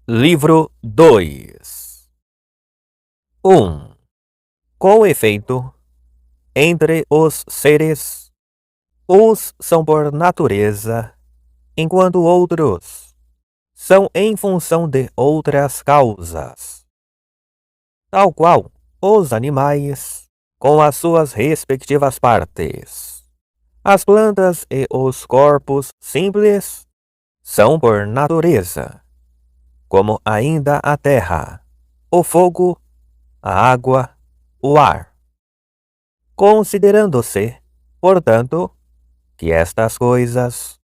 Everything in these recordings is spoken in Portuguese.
Livro 2. 1. Com efeito, entre os seres, uns são por natureza, enquanto outros são em função de outras causas, tal qual os animais, com as suas respectivas partes. As plantas e os corpos simples são por natureza, como ainda a terra, o fogo, a água, o ar. Considerando-se, portanto, que estas coisas,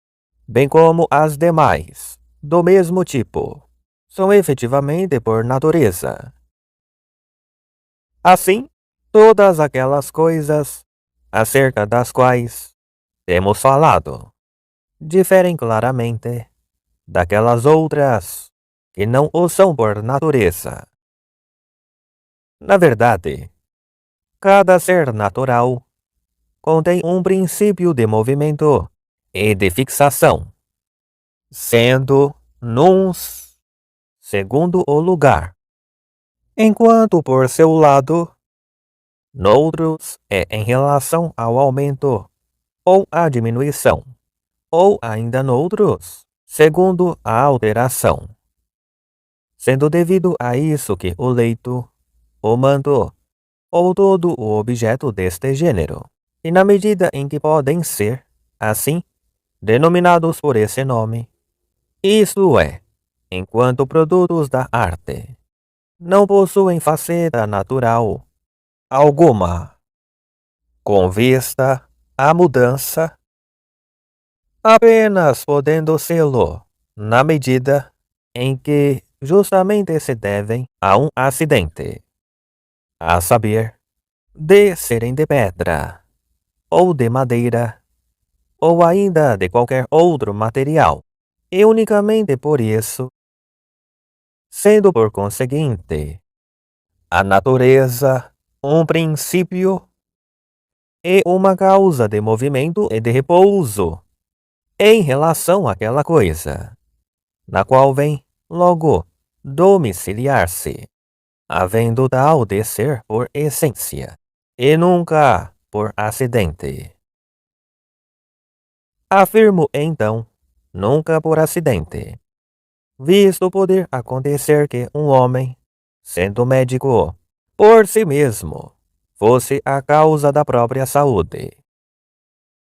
bem como as demais, do mesmo tipo, são efetivamente por natureza. Assim, todas aquelas coisas, acerca das quais temos falado, diferem claramente daquelas outras que não o são por natureza. Na verdade, cada ser natural contém um princípio de movimento e de fixação, sendo nuns segundo o lugar, enquanto por seu lado, noutros é em relação ao aumento ou à diminuição, ou ainda noutros, segundo a alteração, sendo devido a isso que o leito, o manto ou todo o objeto deste gênero, e na medida em que podem ser, assim, denominados por esse nome, isto é, enquanto produtos da arte, não possuem faceta natural alguma, com vista à mudança, apenas podendo sê-lo na medida em que justamente se devem a um acidente, a saber, de serem de pedra, ou de madeira, ou ainda de qualquer outro material, e unicamente por isso, sendo por conseguinte, a natureza um princípio e uma causa de movimento e de repouso em relação àquela coisa, na qual vem, logo, domiciliar-se, havendo tal de ser por essência, e nunca por acidente. Afirmo, então, nunca por acidente, visto poder acontecer que um homem, sendo médico, por si mesmo, fosse a causa da própria saúde.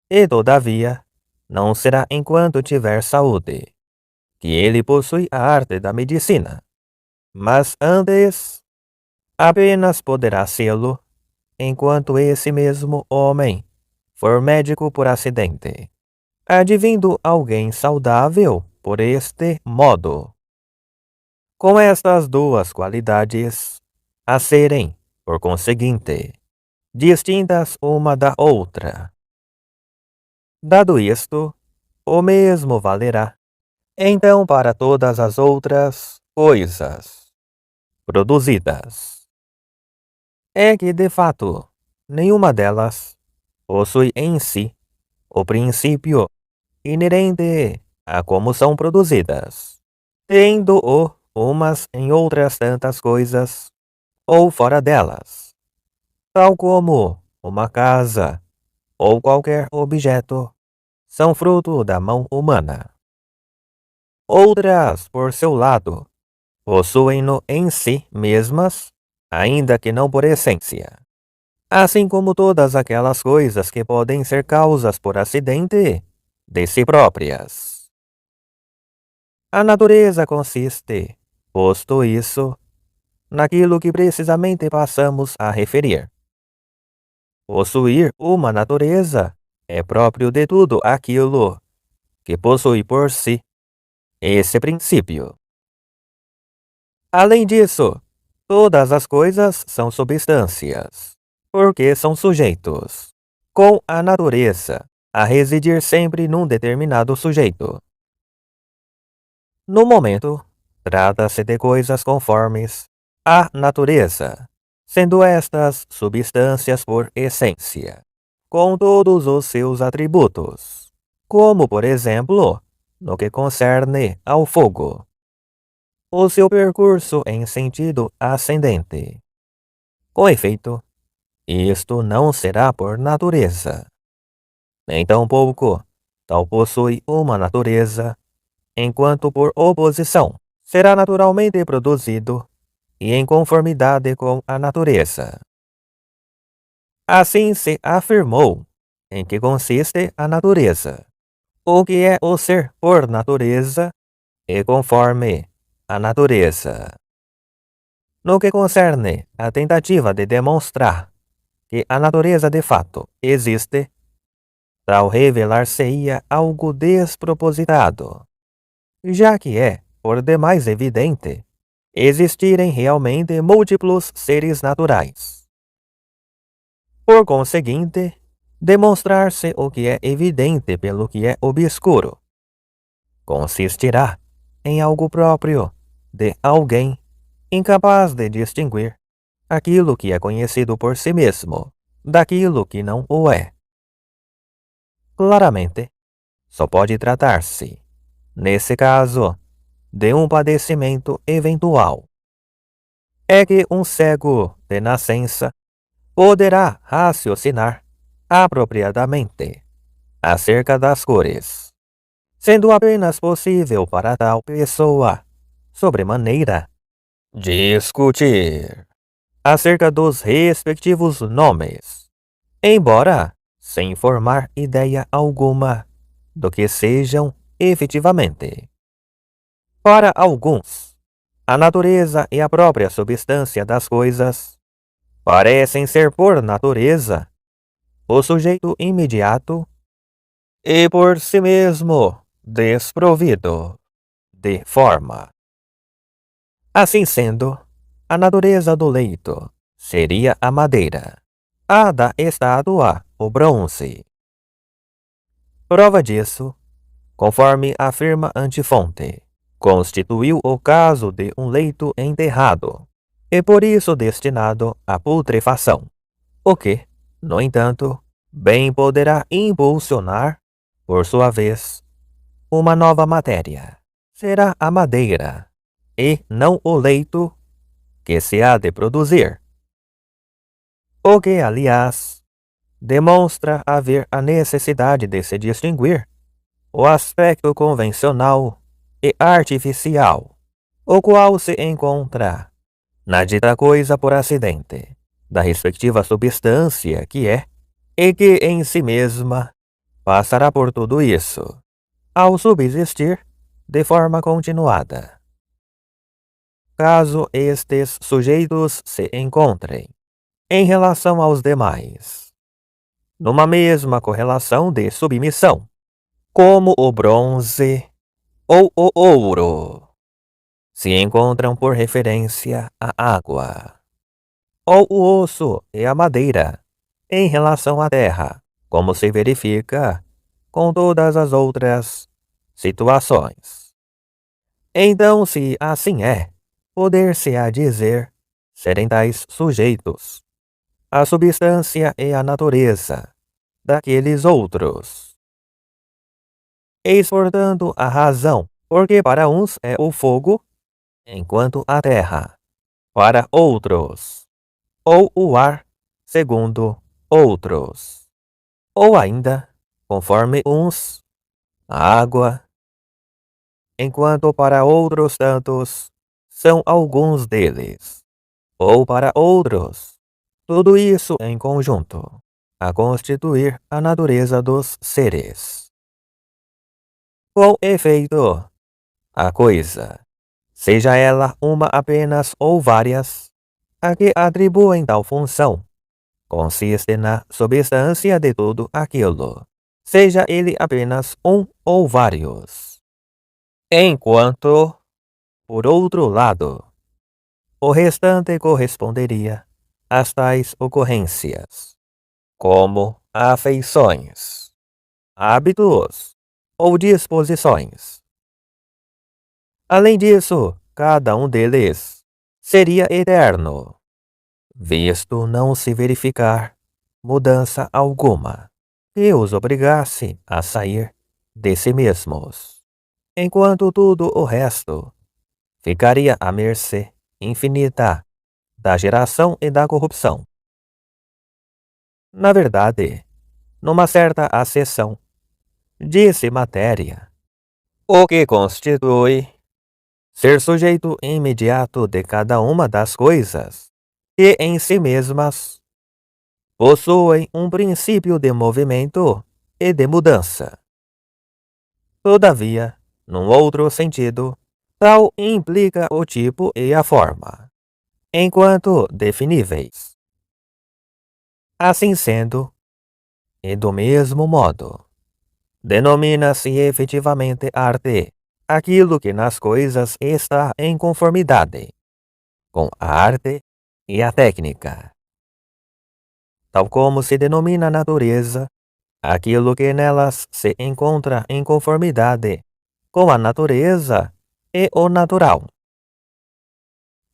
E, todavia, não será enquanto tiver saúde, que ele possui a arte da medicina, mas antes, apenas poderá sê-lo, enquanto esse mesmo homem for médico por acidente, advindo alguém saudável por este modo. Com estas duas qualidades, a serem, por conseguinte, distintas uma da outra. Dado isto, o mesmo valerá, então, para todas as outras coisas produzidas. É que, de fato, nenhuma delas possui em si o princípio inerente a como são produzidas, tendo-o umas em outras tantas coisas, ou fora delas, tal como uma casa ou qualquer objeto são fruto da mão humana. Outras, por seu lado, possuem-no em si mesmas, ainda que não por essência, assim como todas aquelas coisas que podem ser causas por acidente de si próprias. A natureza consiste, posto isso, naquilo que precisamente passamos a referir. Possuir uma natureza é próprio de tudo aquilo que possui por si esse princípio. Além disso, todas as coisas são substâncias, porque são sujeitos, com a natureza a residir sempre num determinado sujeito. No momento, trata-se de coisas conformes à natureza, sendo estas substâncias por essência, com todos os seus atributos, como, por exemplo, no que concerne ao fogo. o seu percurso em sentido ascendente. Com efeito, isto não será por natureza. Nem tampouco tal possui uma natureza, enquanto por oposição será naturalmente produzido e em conformidade com a natureza. Assim se afirmou em que consiste a natureza. O que é o ser por natureza e conforme a natureza. No que concerne à tentativa de demonstrar que a natureza de fato existe, tal revelar-se-ia algo despropositado, já que é, por demais evidente, existirem realmente múltiplos seres naturais. Por conseguinte, demonstrar-se o que é evidente pelo que é obscuro consistirá em algo próprio de alguém incapaz de distinguir aquilo que é conhecido por si mesmo daquilo que não o é. Claramente, só pode tratar-se, nesse caso, de um padecimento eventual. É que um cego de nascença poderá raciocinar apropriadamente acerca das cores, sendo apenas possível para tal pessoa, sobremaneira, discutir acerca dos respectivos nomes, embora sem formar ideia alguma do que sejam efetivamente. Para alguns, a natureza e a própria substância das coisas parecem ser por natureza o sujeito imediato e por si mesmo desprovido de forma. Assim sendo, a natureza do leito seria a madeira, a da estátua o bronze. Prova disso, conforme afirma Antifonte, constituiu o caso de um leito enterrado, e por isso destinado à putrefação, o que, no entanto, bem poderá impulsionar, por sua vez, uma nova matéria. Será a madeira, e não o leito, que se há de produzir. O que, aliás, demonstra haver a necessidade de se distinguir o aspecto convencional e artificial, o qual se encontra na dita coisa por acidente, da respectiva substância que é, e que em si mesma passará por tudo isso, ao subsistir de forma continuada. Caso estes sujeitos se encontrem, em relação aos demais, numa mesma correlação de submissão, como o bronze ou o ouro se encontram por referência à água, ou o osso e a madeira em relação à terra, como se verifica com todas as outras situações. Então, se assim é, poder-se-á dizer serem tais sujeitos a substância e a natureza daqueles outros. Eis, portanto, a razão porque para uns é o fogo, enquanto a terra, para outros, ou o ar, segundo outros, ou ainda, conforme uns, a água, enquanto para outros tantos são alguns deles, ou para outros, tudo isso em conjunto, a constituir a natureza dos seres. Com efeito, a coisa, seja ela uma apenas ou várias, a que atribuem tal função, consiste na substância de tudo aquilo, seja ele apenas um ou vários. Enquanto, por outro lado, o restante corresponderia às tais ocorrências, como afeições, hábitos ou disposições. Além disso, cada um deles seria eterno, visto não se verificar mudança alguma que os obrigasse a sair de si mesmos, enquanto tudo o resto ficaria à mercê infinita da geração e da corrupção. Na verdade, numa certa acessão, disse matéria, o que constitui ser sujeito imediato de cada uma das coisas, que em si mesmas possuem um princípio de movimento e de mudança. Todavia, num outro sentido, tal implica o tipo e a forma, enquanto definíveis. Assim sendo, e do mesmo modo, denomina-se efetivamente arte aquilo que nas coisas está em conformidade com a arte e a técnica, tal como se denomina natureza aquilo que nelas se encontra em conformidade com a natureza e o natural.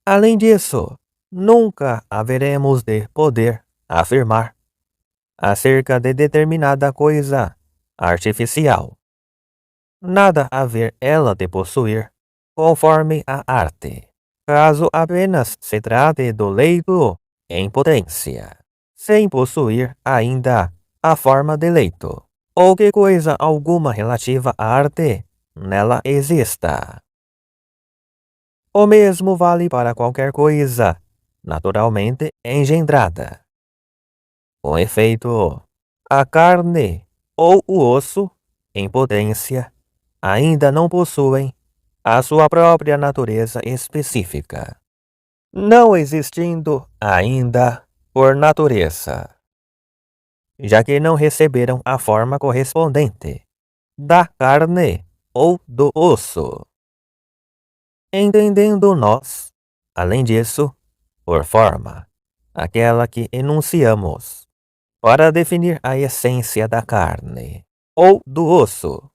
Além disso, nunca haveremos de poder afirmar acerca de determinada coisa artificial nada a ver ela de possuir, conforme a arte, caso apenas se trate do leito em potência, sem possuir ainda a forma de leito, ou que coisa alguma relativa à arte nela exista. O mesmo vale para qualquer coisa naturalmente engendrada. Com efeito, a carne ou o osso, em potência, ainda não possuem a sua própria natureza específica, não existindo ainda por natureza, já que não receberam a forma correspondente da carne ou do osso. Entendendo nós, além disso, por forma, aquela que enunciamos, para definir a essência da carne ou do osso.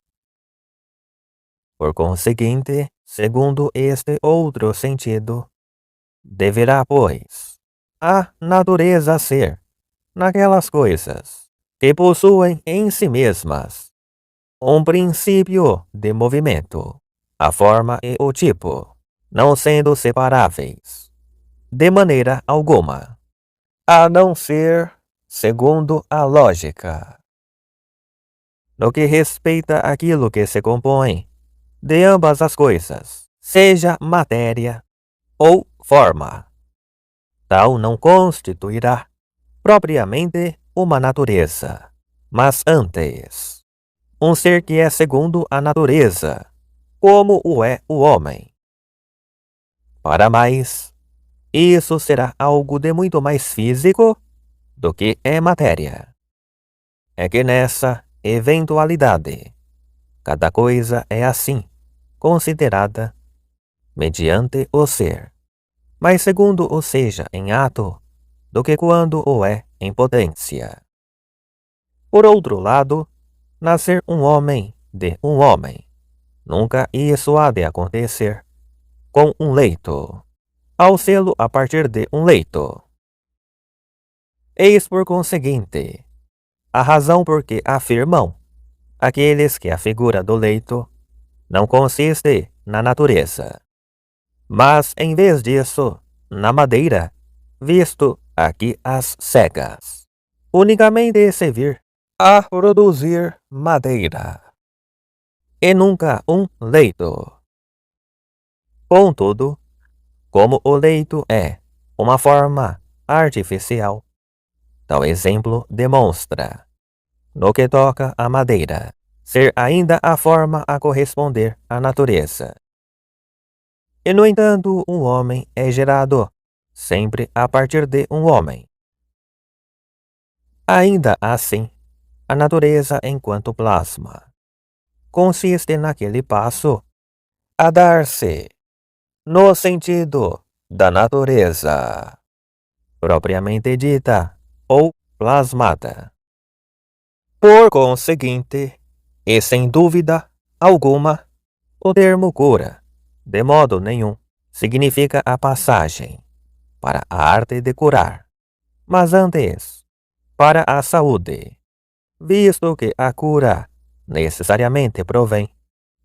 Por conseguinte, segundo este outro sentido, deverá, pois, a natureza ser, naquelas coisas que possuem em si mesmas um princípio de movimento, a forma e o tipo, não sendo separáveis, de maneira alguma, a não ser segundo a lógica. No que respeita àquilo que se compõe de ambas as coisas, seja matéria ou forma, tal não constituirá propriamente uma natureza, mas antes, um ser que é segundo a natureza, como o é o homem. Para mais, isso será algo de muito mais físico do que é matéria. É que nessa eventualidade, cada coisa é assim considerada mediante o ser, mas segundo o seja em ato, do que quando o é em potência. Por outro lado, nascer um homem de um homem, nunca isso há de acontecer com um leito, ao sê-lo a partir de um leito. Eis por conseguinte a razão por que afirmam aqueles que a figura do leito não consiste na natureza, mas em vez disso, na madeira, visto aqui as cegas, unicamente servir a produzir madeira, e nunca um leito. Contudo, como o leito é uma forma artificial, tal exemplo demonstra, no que toca à madeira, ser ainda a forma a corresponder à natureza. E, no entanto, um homem é gerado sempre a partir de um homem. Ainda assim, a natureza enquanto plasma consiste naquele passo a dar-se no sentido da natureza propriamente dita ou plasmada. Por conseguinte, e sem dúvida alguma, o termo cura, de modo nenhum, significa a passagem para a arte de curar, mas antes, para a saúde, visto que a cura necessariamente provém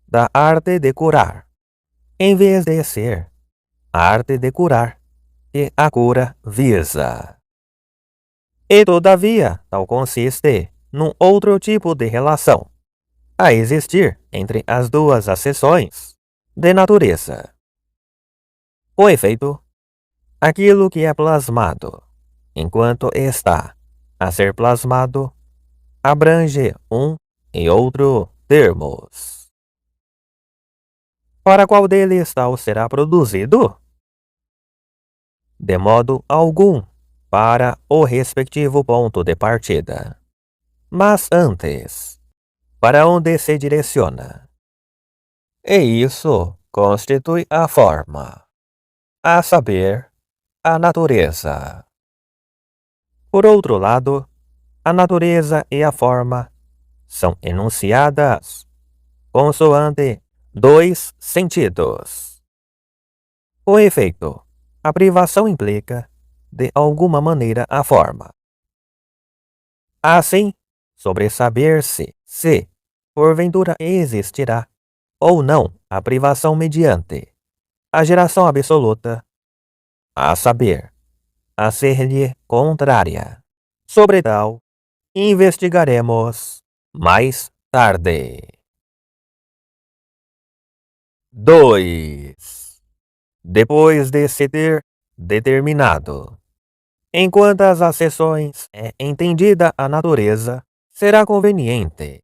da arte de curar, em vez de ser a arte de curar que a cura visa. E todavia, tal consiste num outro tipo de relação a existir entre as duas acessões de natureza. Com efeito, aquilo que é plasmado, enquanto está a ser plasmado, abrange um e outro termos. Para qual deles tal será produzido? De modo algum para o respectivo ponto de partida, mas antes, para onde se direciona. E isso constitui a forma, a saber, a natureza. Por outro lado, a natureza e a forma são enunciadas consoante dois sentidos. Com efeito, a privação implica, de alguma maneira, a forma. Assim, sobre saber-se se, porventura, existirá ou não a privação mediante a geração absoluta, a saber, a ser-lhe contrária. Sobre tal, investigaremos mais tarde. 2. Depois de se ter determinado em quantas acessões é entendida a natureza, será conveniente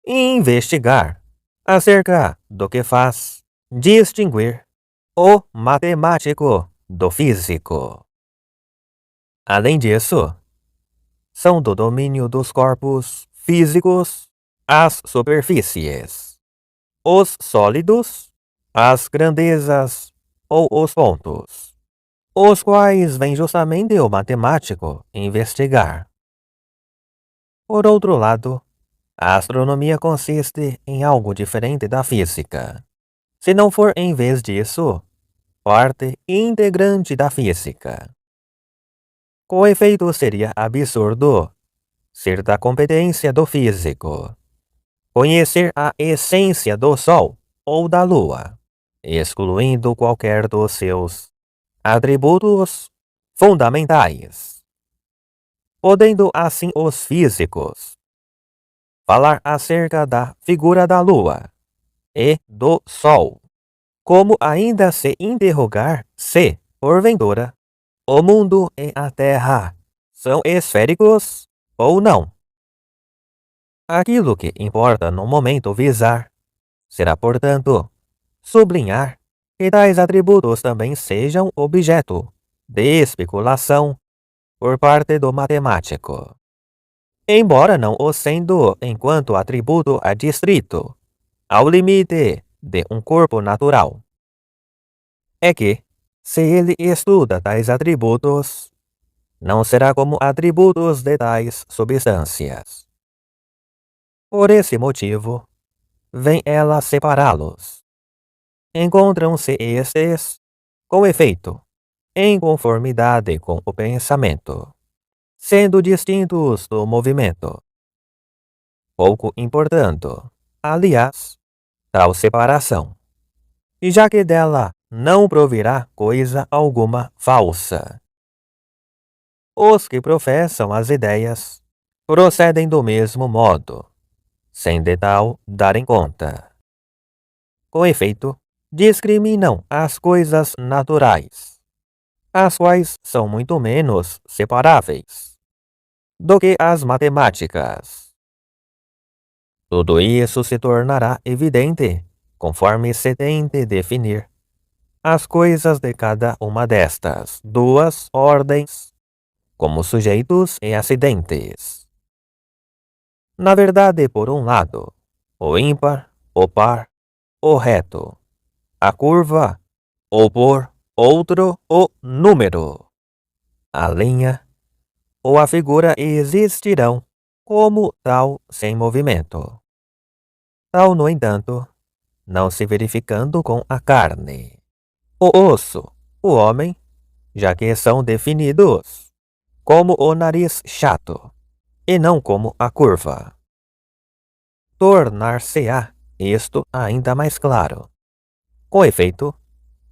investigar acerca do que faz distinguir o matemático do físico. Além disso, são do domínio dos corpos físicos as superfícies, os sólidos, as grandezas ou os pontos, os quais vem justamente o matemático investigar. Por outro lado, a astronomia consiste em algo diferente da física. Se não for, em vez disso, parte integrante da física. Com efeito, seria absurdo ser da competência do físico conhecer a essência do Sol ou da Lua, excluindo qualquer dos seus atributos fundamentais. Podendo assim os físicos falar acerca da figura da Lua e do Sol, como ainda se interrogar se, porventura, o mundo e a Terra são esféricos ou não. Aquilo que importa no momento visar será, portanto, sublinhar que tais atributos também sejam objeto de especulação por parte do matemático, embora não o sendo enquanto atributo adstrito ao limite de um corpo natural. É que, se ele estuda tais atributos, não será como atributos de tais substâncias. Por esse motivo, vem ela separá-los. Encontram-se estes, com efeito, em conformidade com o pensamento, sendo distintos do movimento. Pouco importando, aliás, tal separação, e já que dela não provirá coisa alguma falsa. Os que professam as ideias procedem do mesmo modo, sem de tal darem conta. Com efeito, discriminam as coisas naturais, as quais são muito menos separáveis do que as matemáticas. Tudo isso se tornará evidente conforme se tente definir as coisas de cada uma destas duas ordens como sujeitos e acidentes. Na verdade, por um lado, o ímpar, o par, o reto, a curva, ou por outro, o número, a linha ou a figura existirão como tal sem movimento. Tal, no entanto, não se verificando com a carne, o osso, o homem, já que são definidos como o nariz chato e não como a curva. Tornar-se-á isto ainda mais claro Com efeito,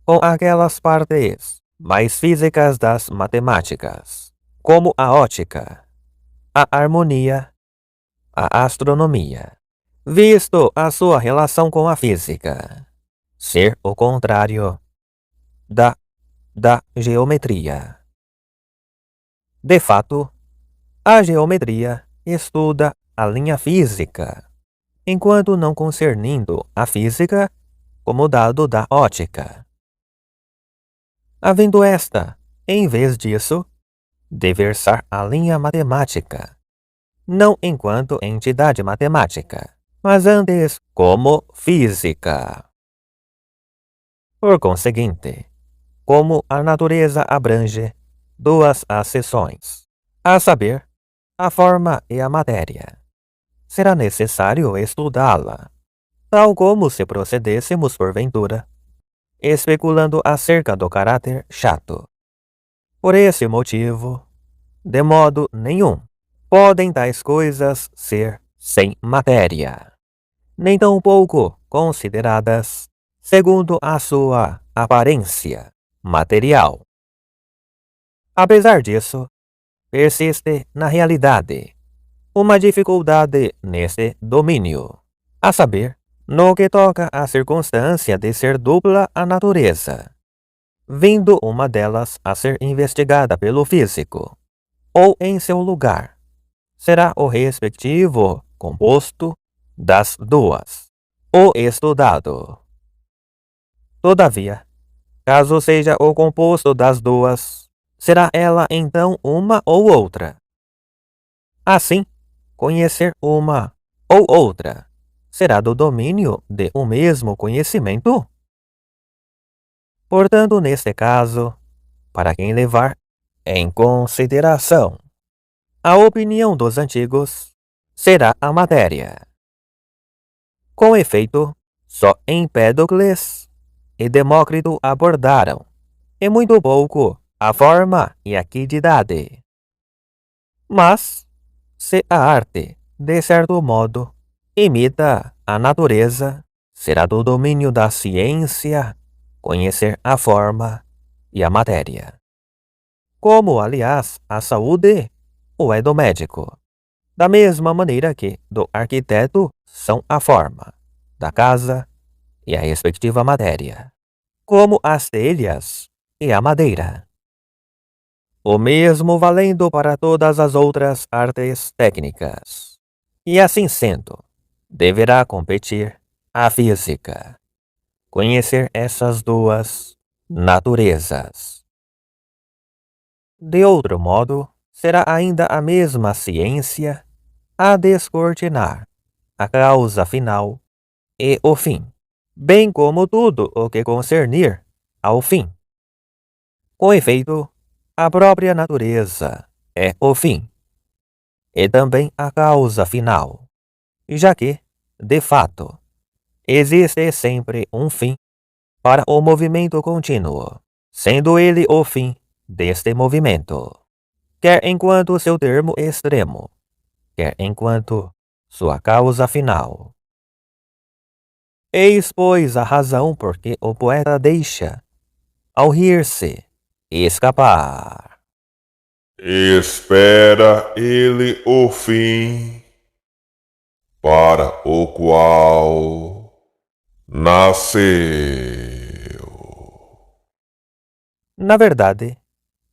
com aquelas partes mais físicas das matemáticas, como a ótica, a harmonia, a astronomia, visto a sua relação com a física, ser o contrário da geometria. De fato, a geometria estuda a linha física, enquanto não concernindo a física como dado da ótica. Havendo esta, em vez disso, de versar a linha matemática, não enquanto entidade matemática, mas antes como física. Por conseguinte, como a natureza abrange duas acessões, a saber, a forma e a matéria, será necessário estudá-la, tal como se procedêssemos porventura, especulando acerca do caráter chato. Por esse motivo, de modo nenhum, podem tais coisas ser sem matéria, nem tampouco consideradas segundo a sua aparência material. Apesar disso, persiste na realidade uma dificuldade nesse domínio, a saber, no que toca à circunstância de ser dupla a natureza, vindo uma delas a ser investigada pelo físico, ou em seu lugar, será o respectivo composto das duas, o estudado. Todavia, caso seja o composto das duas, será ela então uma ou outra. Assim, conhecer uma ou outra será do domínio de um mesmo conhecimento? Portanto, neste caso, para quem levar em consideração a opinião dos antigos, será a matéria. Com efeito, só Empédocles e Demócrito abordaram, e muito pouco, a forma e a quantidade. Mas, se a arte, de certo modo, imita a natureza, será do domínio da ciência conhecer a forma e a matéria. Como, aliás, a saúde o é do médico, da mesma maneira que do arquiteto são a forma da casa e a respectiva matéria, como as telhas e a madeira. O mesmo valendo para todas as outras artes técnicas. E assim sendo, deverá competir a física, conhecer essas duas naturezas. De outro modo, será ainda a mesma ciência a descortinar a causa final e o fim, bem como tudo o que concernir ao fim. Com efeito, a própria natureza é o fim, e também a causa final, já que, de fato, existe sempre um fim para o movimento contínuo, sendo ele o fim deste movimento, quer enquanto seu termo extremo, quer enquanto sua causa final. Eis, pois, a razão por que o poeta deixa, ao rir-se, escapar. Espera ele o fim, para o qual nasceu. Na verdade,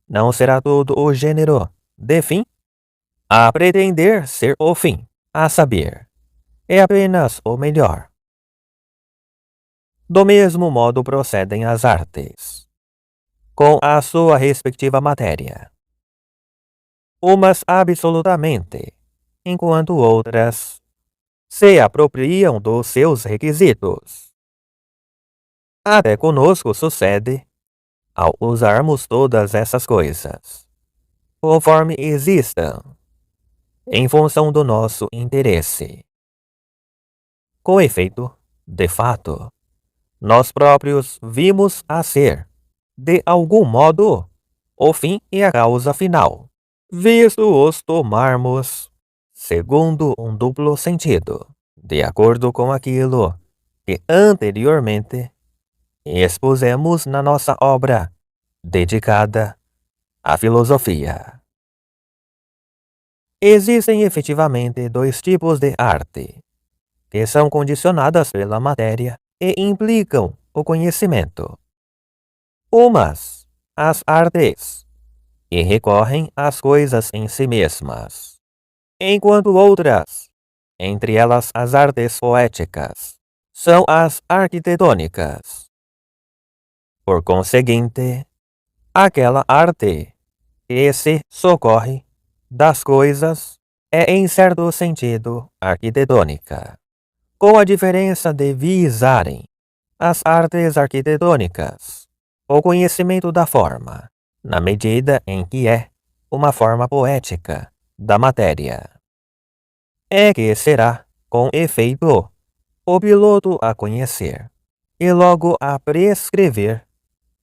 não será todo o gênero de fim a pretender ser o fim, a saber, é apenas o melhor. Do mesmo modo procedem as artes, com a sua respectiva matéria. Umas absolutamente, enquanto outras se apropriam dos seus requisitos. Até conosco sucede, ao usarmos todas essas coisas, conforme existam, em função do nosso interesse. Com efeito, de fato, nós próprios vimos a ser, de algum modo, o fim e a causa final, visto os tomarmos segundo um duplo sentido, de acordo com aquilo que anteriormente expusemos na nossa obra dedicada à filosofia. Existem efetivamente dois tipos de arte, que são condicionadas pela matéria e implicam o conhecimento. Umas, as artes, que recorrem às coisas em si mesmas, enquanto outras, entre elas as artes poéticas, são as arquitetônicas. Por conseguinte, aquela arte que se socorre das coisas é, em certo sentido, arquitetônica, com a diferença de visarem as artes arquitetônicas o conhecimento da forma, na medida em que é uma forma poética da matéria. É que será, com efeito, o piloto a conhecer e logo a prescrever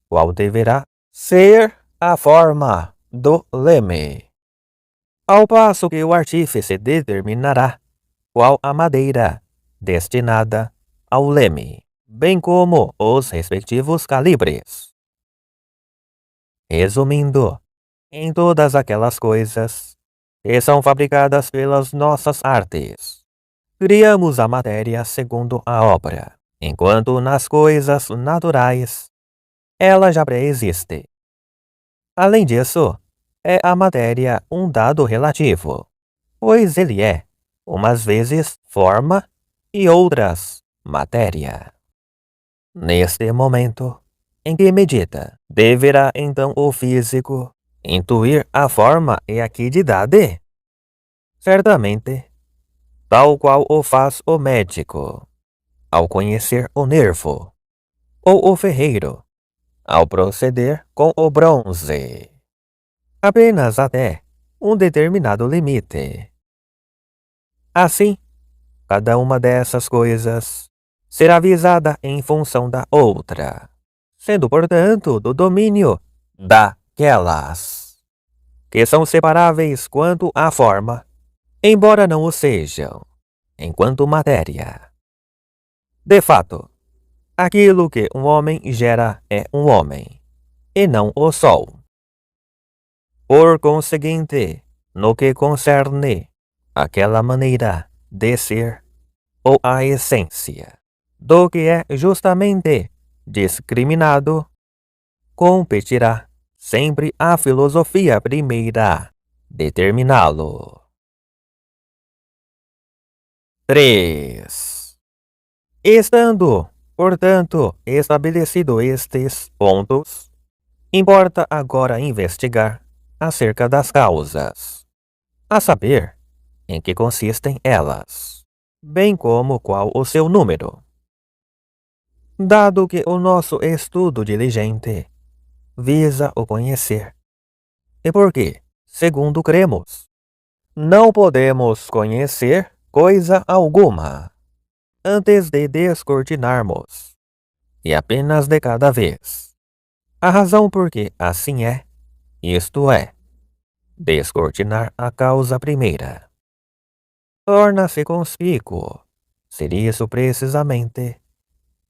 qual deverá ser a forma do leme, ao passo que o artífice determinará qual a madeira destinada ao leme, bem como os respectivos calibres. Resumindo, em todas aquelas coisas que são fabricadas pelas nossas artes, criamos a matéria segundo a obra, enquanto nas coisas naturais ela já pré-existe. Além disso, é a matéria um dado relativo, pois ele é, umas vezes, forma e outras, matéria. Neste momento em que medita, deverá então o físico intuir a forma e a quantidade? Certamente, tal qual o faz o médico, ao conhecer o nervo, ou o ferreiro, ao proceder com o bronze. Apenas até um determinado limite. Assim, cada uma dessas coisas será visada em função da outra, sendo, portanto, do domínio daquelas, que são separáveis quanto à forma, embora não o sejam, enquanto matéria. De fato, aquilo que um homem gera é um homem, e não o sol. Por conseguinte, no que concerne àquela maneira de ser ou à essência do que é justamente discriminado, competirá sempre a filosofia primeira determiná-lo. 3. Estando, portanto, estabelecido estes pontos, importa agora investigar acerca das causas, a saber, em que consistem elas, bem como qual o seu número. Dado que o nosso estudo diligente visa o conhecer, e porque, segundo cremos, não podemos conhecer coisa alguma antes de descortinarmos, e apenas de cada vez. A razão por que assim é, isto é, descortinar a causa primeira, torna-se conspícuo, ser isso precisamente,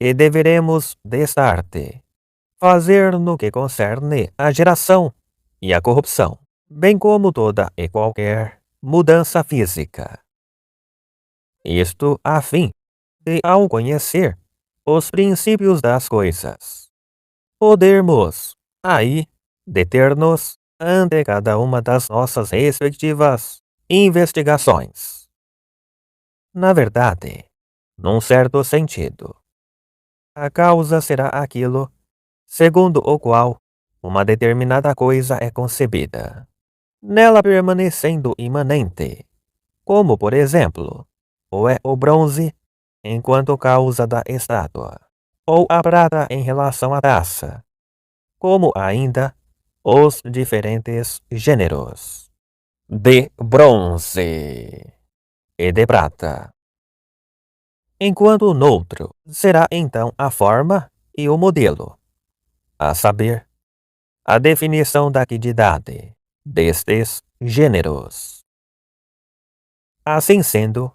e deveremos, desta arte, fazer no que concerne a geração e a corrupção, bem como toda e qualquer mudança física. Isto a fim de, ao conhecer os princípios das coisas, podermos, aí, deter-nos ante cada uma das nossas respectivas investigações. Na verdade, num certo sentido, a causa será aquilo segundo o qual uma determinada coisa é concebida, nela permanecendo imanente, como, por exemplo, ou é o bronze enquanto causa da estátua, ou a prata em relação à taça, como ainda os diferentes gêneros de bronze e de prata. Enquanto noutro será então a forma e o modelo, a saber, a definição da quantidade destes gêneros. Assim sendo,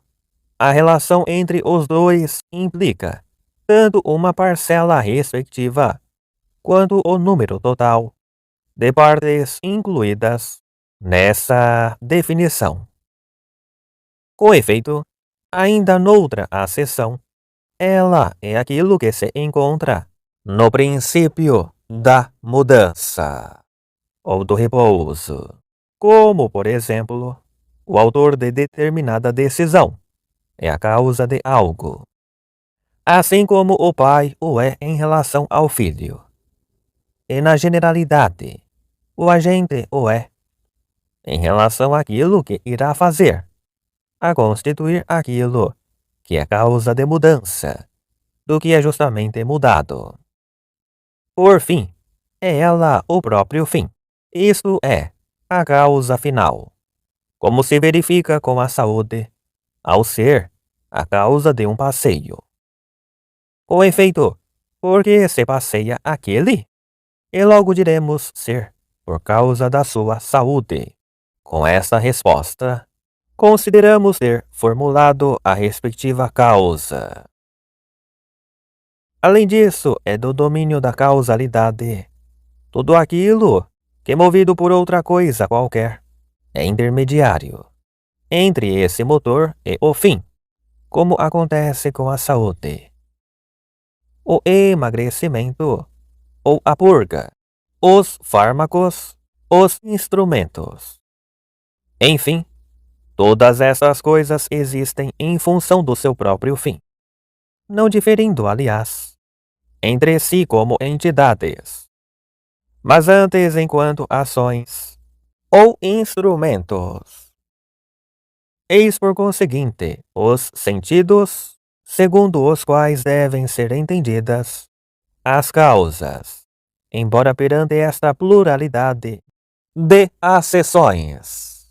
a relação entre os dois implica tanto uma parcela respectiva quanto o número total de partes incluídas nessa definição. Com efeito, ainda noutra acessão, ela é aquilo que se encontra no princípio da mudança ou do repouso, como, por exemplo, o autor de determinada decisão é a causa de algo, assim como o pai o é em relação ao filho. E na generalidade, o agente o é em relação àquilo que irá fazer, a constituir aquilo que é causa de mudança, do que é justamente mudado. Por fim, é ela o próprio fim, isto é, a causa final, como se verifica com a saúde, ao ser a causa de um passeio. Com efeito, porque se passeia aquele, e logo diremos ser por causa da sua saúde. Com esta resposta, consideramos ter formulado a respectiva causa. Além disso, é do domínio da causalidade tudo aquilo que, movido por outra coisa qualquer, é intermediário entre esse motor e o fim, como acontece com a saúde, o emagrecimento ou a purga, os fármacos, os instrumentos. Enfim, todas essas coisas existem em função do seu próprio fim, não diferindo, aliás, entre si como entidades, mas antes enquanto ações ou instrumentos. Eis por conseguinte os sentidos, segundo os quais devem ser entendidas as causas, embora perante esta pluralidade de acessões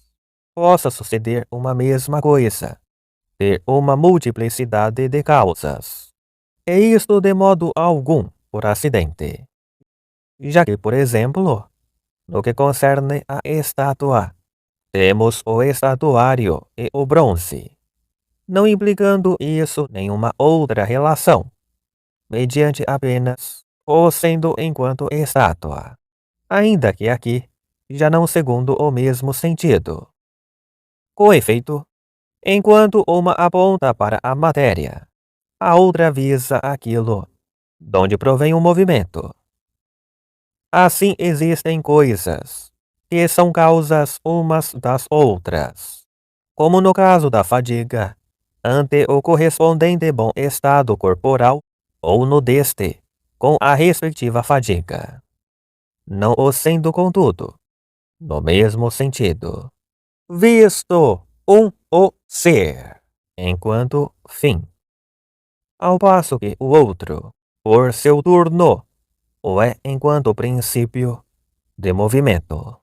possa suceder uma mesma coisa, ter uma multiplicidade de causas, e isto de modo algum por acidente, já que, por exemplo, no que concerne à estátua, temos o estatuário e o bronze, não implicando isso nenhuma outra relação, mediante apenas o sendo enquanto estátua, ainda que aqui já não segundo o mesmo sentido. Com efeito, enquanto uma aponta para a matéria, a outra visa aquilo donde provém o movimento. Assim existem coisas que são causas umas das outras, como no caso da fadiga, ante o correspondente bom estado corporal, ou no deste, com a respectiva fadiga. Não o sendo, contudo, no mesmo sentido, visto o ser, enquanto fim, ao passo que o outro, por seu turno, o é enquanto princípio de movimento.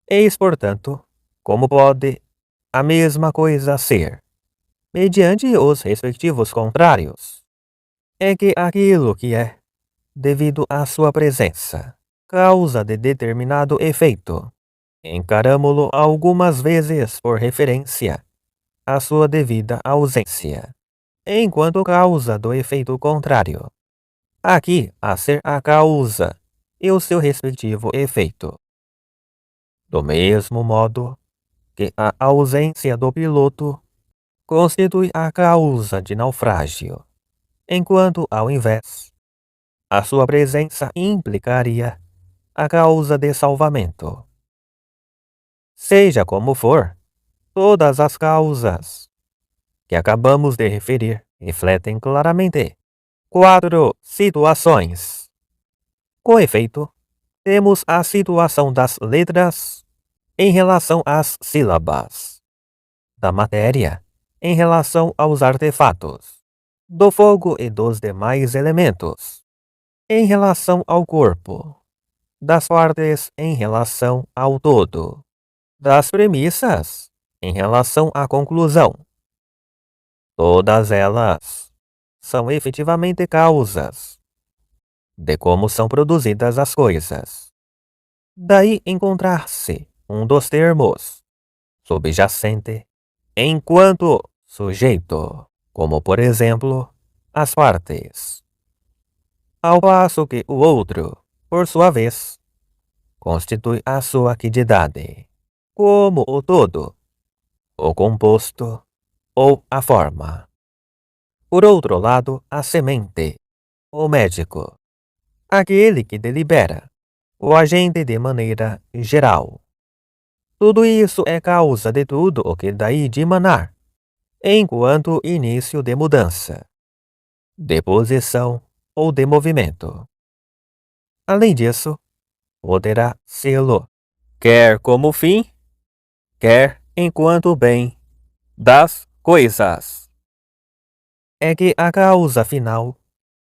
Eis, portanto, como pode a mesma coisa ser, mediante os respectivos contrários. É que aquilo que é, devido à sua presença, causa de determinado efeito, encaramo-lo algumas vezes por referência à sua devida ausência, enquanto causa do efeito contrário. Aqui a ser a causa e o seu respectivo efeito. Do mesmo modo que a ausência do piloto constitui a causa de naufrágio, enquanto, ao invés, a sua presença implicaria a causa de salvamento. Seja como for, todas as causas que acabamos de referir refletem claramente 4 situações. Com efeito, temos a situação das letras em relação às sílabas, da matéria em relação aos artefatos, do fogo e dos demais elementos, em relação ao corpo, das partes em relação ao todo, das premissas em relação à conclusão. Todas elas são efetivamente causas de como são produzidas as coisas. Daí encontrar-se um dos termos subjacente enquanto sujeito, como por exemplo, as partes, ao passo que o outro, por sua vez, constitui a sua quididade, como o todo, o composto ou a forma. Por outro lado, a semente, o médico, aquele que delibera, o agente de maneira geral. Tudo isso é causa de tudo o que daí de manar, enquanto início de mudança, de posição ou de movimento. Além disso, poderá sê-lo, quer como fim, quer enquanto bem das coisas. É que a causa final,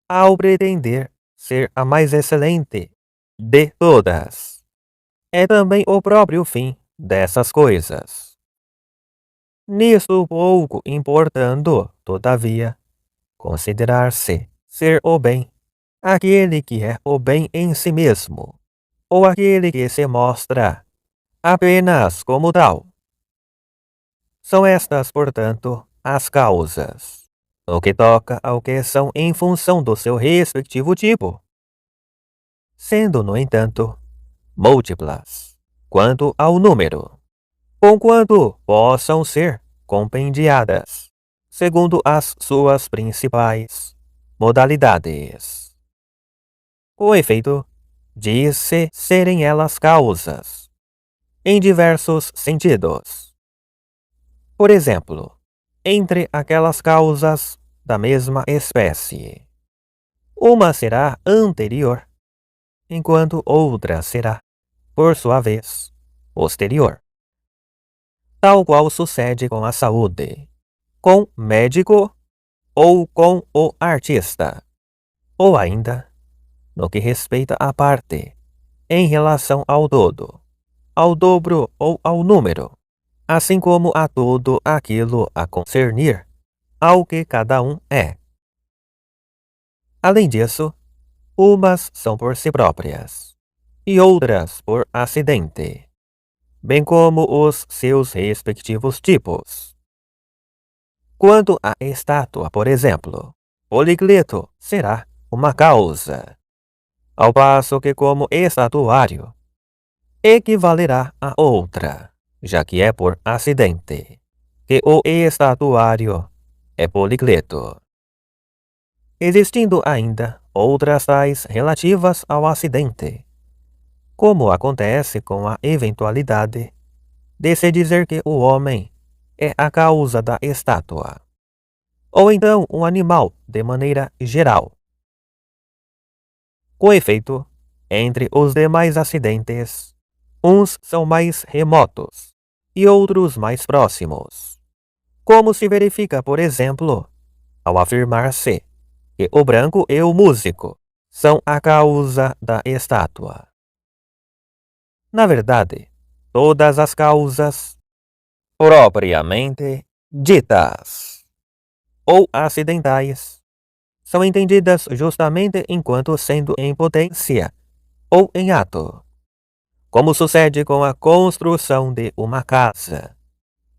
ao pretender ser a mais excelente de todas, é também o próprio fim dessas coisas. Nisto pouco importando, todavia, considerar-se ser o bem, aquele que é o bem em si mesmo, ou aquele que se mostra apenas como tal. São estas, portanto, as causas, no que toca ao que são em função do seu respectivo tipo, sendo, no entanto, múltiplas quanto ao número, conquanto possam ser compendiadas, segundo as suas principais modalidades. Com efeito, diz-se serem elas causas, em diversos sentidos. Por exemplo, entre aquelas causas da mesma espécie, uma será anterior, enquanto outra será, por sua vez, posterior. Tal qual sucede com a saúde, com o médico ou com o artista, ou ainda, no que respeita à parte, em relação ao todo, ao dobro ou ao número, assim como a tudo aquilo a concernir ao que cada um é. Além disso, umas são por si próprias, e outras por acidente, bem como os seus respectivos tipos. Quanto à estátua, por exemplo, Policleto será uma causa, ao passo que como estatuário equivalerá a outra, já que é por acidente, que o estatuário é Policleto. Existindo ainda outras tais relativas ao acidente, como acontece com a eventualidade de se dizer que o homem é a causa da estátua, ou então um animal de maneira geral. Com efeito, entre os demais acidentes, uns são mais remotos e outros mais próximos, como se verifica, por exemplo, ao afirmar-se que o branco e o músico são a causa da estátua. Na verdade, todas as causas propriamente ditas ou acidentais são entendidas justamente enquanto sendo em potência ou em ato, como sucede com a construção de uma casa,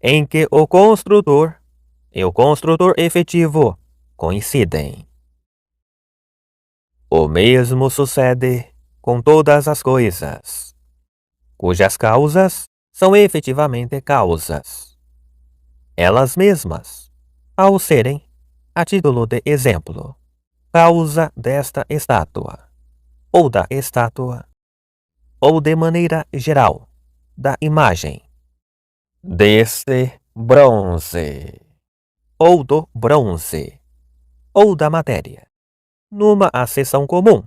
em que o construtor e o construtor efetivo coincidem. O mesmo sucede com todas as coisas, cujas causas são efetivamente causas, elas mesmas, ao serem, a título de exemplo, causa desta estátua, ou da estátua, ou de maneira geral, da imagem, deste bronze, ou do bronze, ou da matéria, numa acessão comum,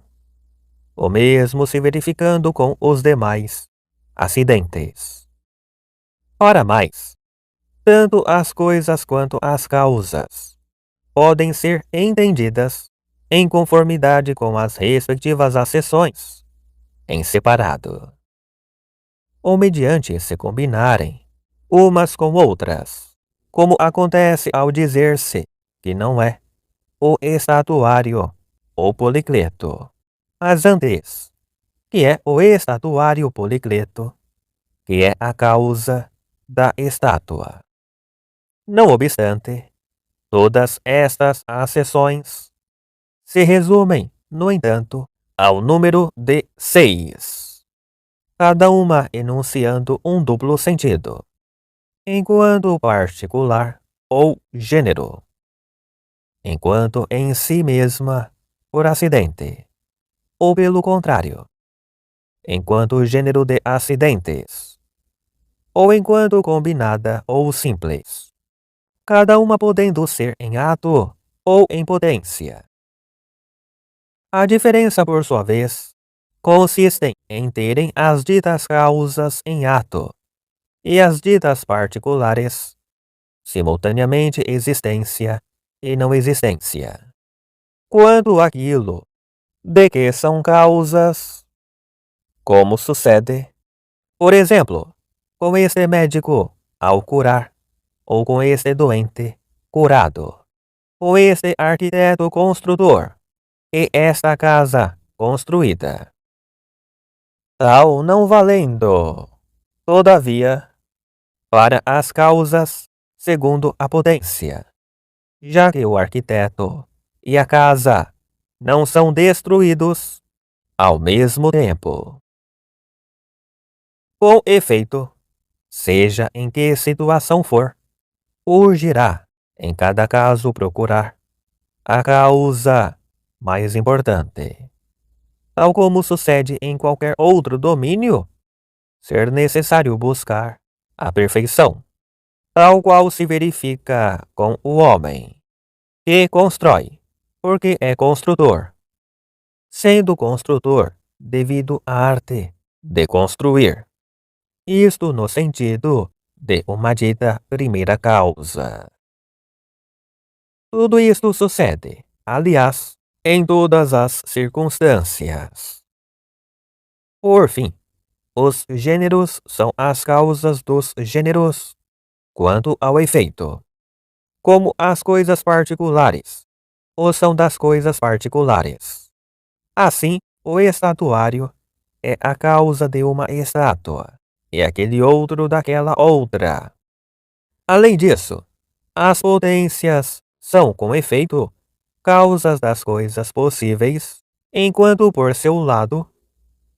o mesmo se verificando com os demais acidentes. Ora mais, tanto as coisas quanto as causas podem ser entendidas em conformidade com as respectivas acessões, em separado, ou mediante se combinarem umas com outras, como acontece ao dizer-se que não é o estatuário ou Policleto, mas antes, que é o estatuário Policleto, que é a causa da estátua. Não obstante, Todas estas acessões se resumem, no entanto, ao número de 6, cada uma enunciando um duplo sentido, enquanto particular ou gênero, enquanto em si mesma, por acidente, ou pelo contrário, enquanto gênero de acidentes, ou enquanto combinada ou simples, cada uma podendo ser em ato ou em potência. A diferença, por sua vez, consiste em terem as ditas causas em ato e as ditas particulares, simultaneamente existência e não existência. Quanto àquilo de que são causas, como sucede, por exemplo, com este médico ao curar, ou com este doente curado, com este arquiteto construtor e esta casa construída. Tal não valendo, todavia, para as causas segundo a potência, já que o arquiteto e a casa não são destruídos ao mesmo tempo. Com efeito, seja em que situação for, urgirá, em cada caso, procurar a causa mais importante. Tal como sucede em qualquer outro domínio, ser necessário buscar a perfeição, tal qual se verifica com o homem, que constrói, porque é construtor, sendo construtor devido à arte de construir. Isto no sentido de uma dita primeira causa. Tudo isto sucede, aliás, em todas as circunstâncias. Por fim, os gêneros são as causas dos gêneros quanto ao efeito, como as coisas particulares ou são das coisas particulares. Assim, o estatuário é a causa de uma estátua e aquele outro daquela outra. Além disso, as potências são, com efeito, causas das coisas possíveis, enquanto, por seu lado,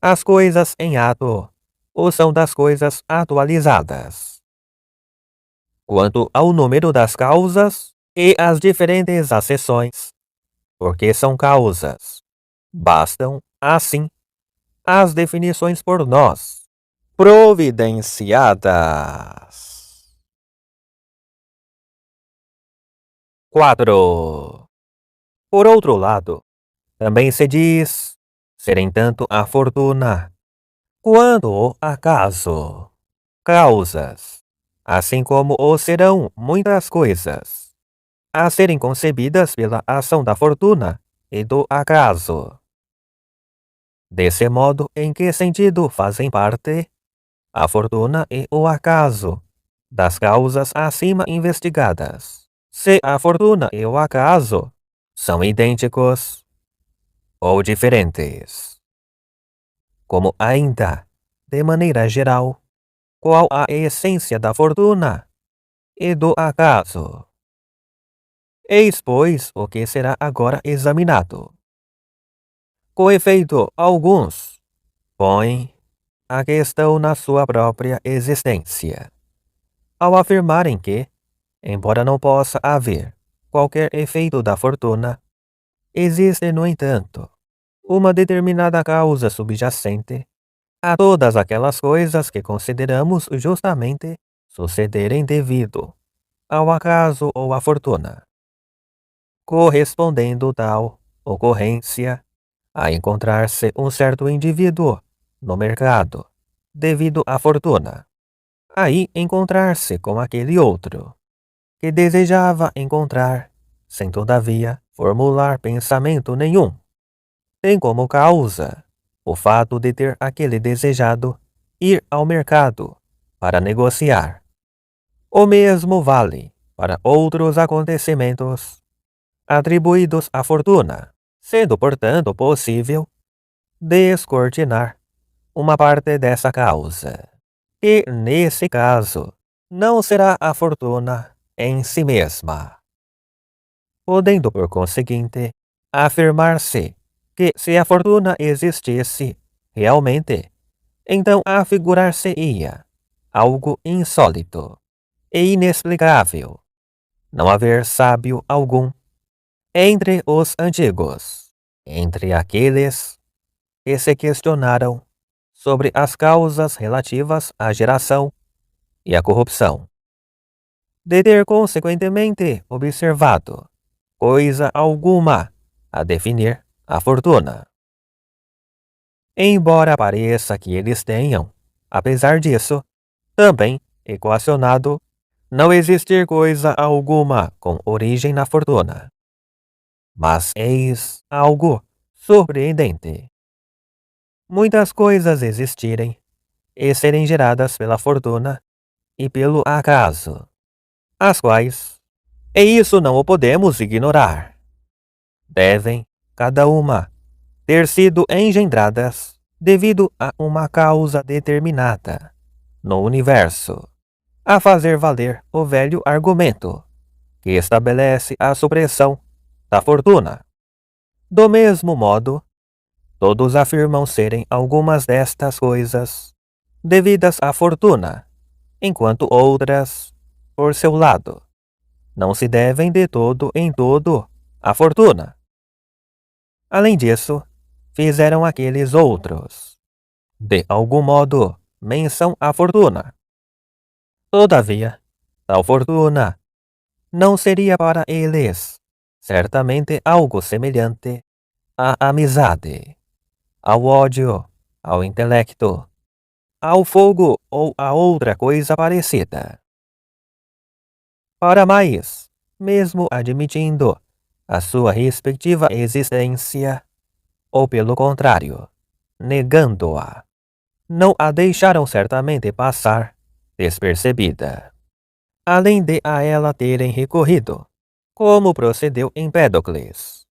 as coisas em ato ou são das coisas atualizadas. Quanto ao número das causas e as diferentes acessões, porque são causas, bastam, assim, as definições por nós, providenciadas. 4. Por outro lado, também se diz serem tanto a fortuna quanto o acaso causas, assim como o serão muitas coisas, a serem concebidas pela ação da fortuna e do acaso. Desse modo, em que sentido fazem parte a fortuna e o acaso das causas acima investigadas? Se a fortuna e o acaso são idênticos ou diferentes. Como ainda, de maneira geral, qual a essência da fortuna e do acaso? Eis, pois, o que será agora examinado. Com efeito, alguns põem a questão na sua própria existência, ao afirmarem que, embora não possa haver qualquer efeito da fortuna, existe, no entanto, uma determinada causa subjacente a todas aquelas coisas que consideramos justamente sucederem devido ao acaso ou à fortuna, correspondendo tal ocorrência a encontrar-se um certo indivíduo no mercado devido à fortuna, aí encontrar-se com aquele outro que desejava encontrar, sem todavia formular pensamento nenhum. Tem como causa o fato de ter aquele desejado ir ao mercado para negociar. O mesmo vale para outros acontecimentos atribuídos à fortuna, sendo, portanto, possível descortinar uma parte dessa causa, que, nesse caso, não será a fortuna em si mesma, podendo, por conseguinte, afirmar-se que se a fortuna existisse realmente, então afigurar-se-ia algo insólito e inexplicável. Não haver sábio algum entre os antigos, entre aqueles que se questionaram sobre as causas relativas à geração e à corrupção, de ter consequentemente observado coisa alguma a definir a fortuna. Embora pareça que eles tenham, apesar disso, também equacionado não existir coisa alguma com origem na fortuna. Mas eis algo surpreendente. Muitas coisas existirem e serem geradas pela fortuna e pelo acaso, as quais, e isso não o podemos ignorar, devem, cada uma, ter sido engendradas devido a uma causa determinada no universo, a fazer valer o velho argumento que estabelece a supressão da fortuna. Do mesmo modo, todos afirmam serem algumas destas coisas devidas à fortuna, enquanto outras, por seu lado, não se devem de todo em todo à fortuna. Além disso, fizeram aqueles outros, de algum modo, menção à fortuna. Todavia, tal fortuna não seria para eles certamente algo semelhante à amizade, ao ódio, ao intelecto, ao fogo ou a outra coisa parecida. Para mais, mesmo admitindo a sua respectiva existência, ou pelo contrário, negando-a, não a deixaram certamente passar despercebida, além de a ela terem recorrido, como procedeu Empédocles,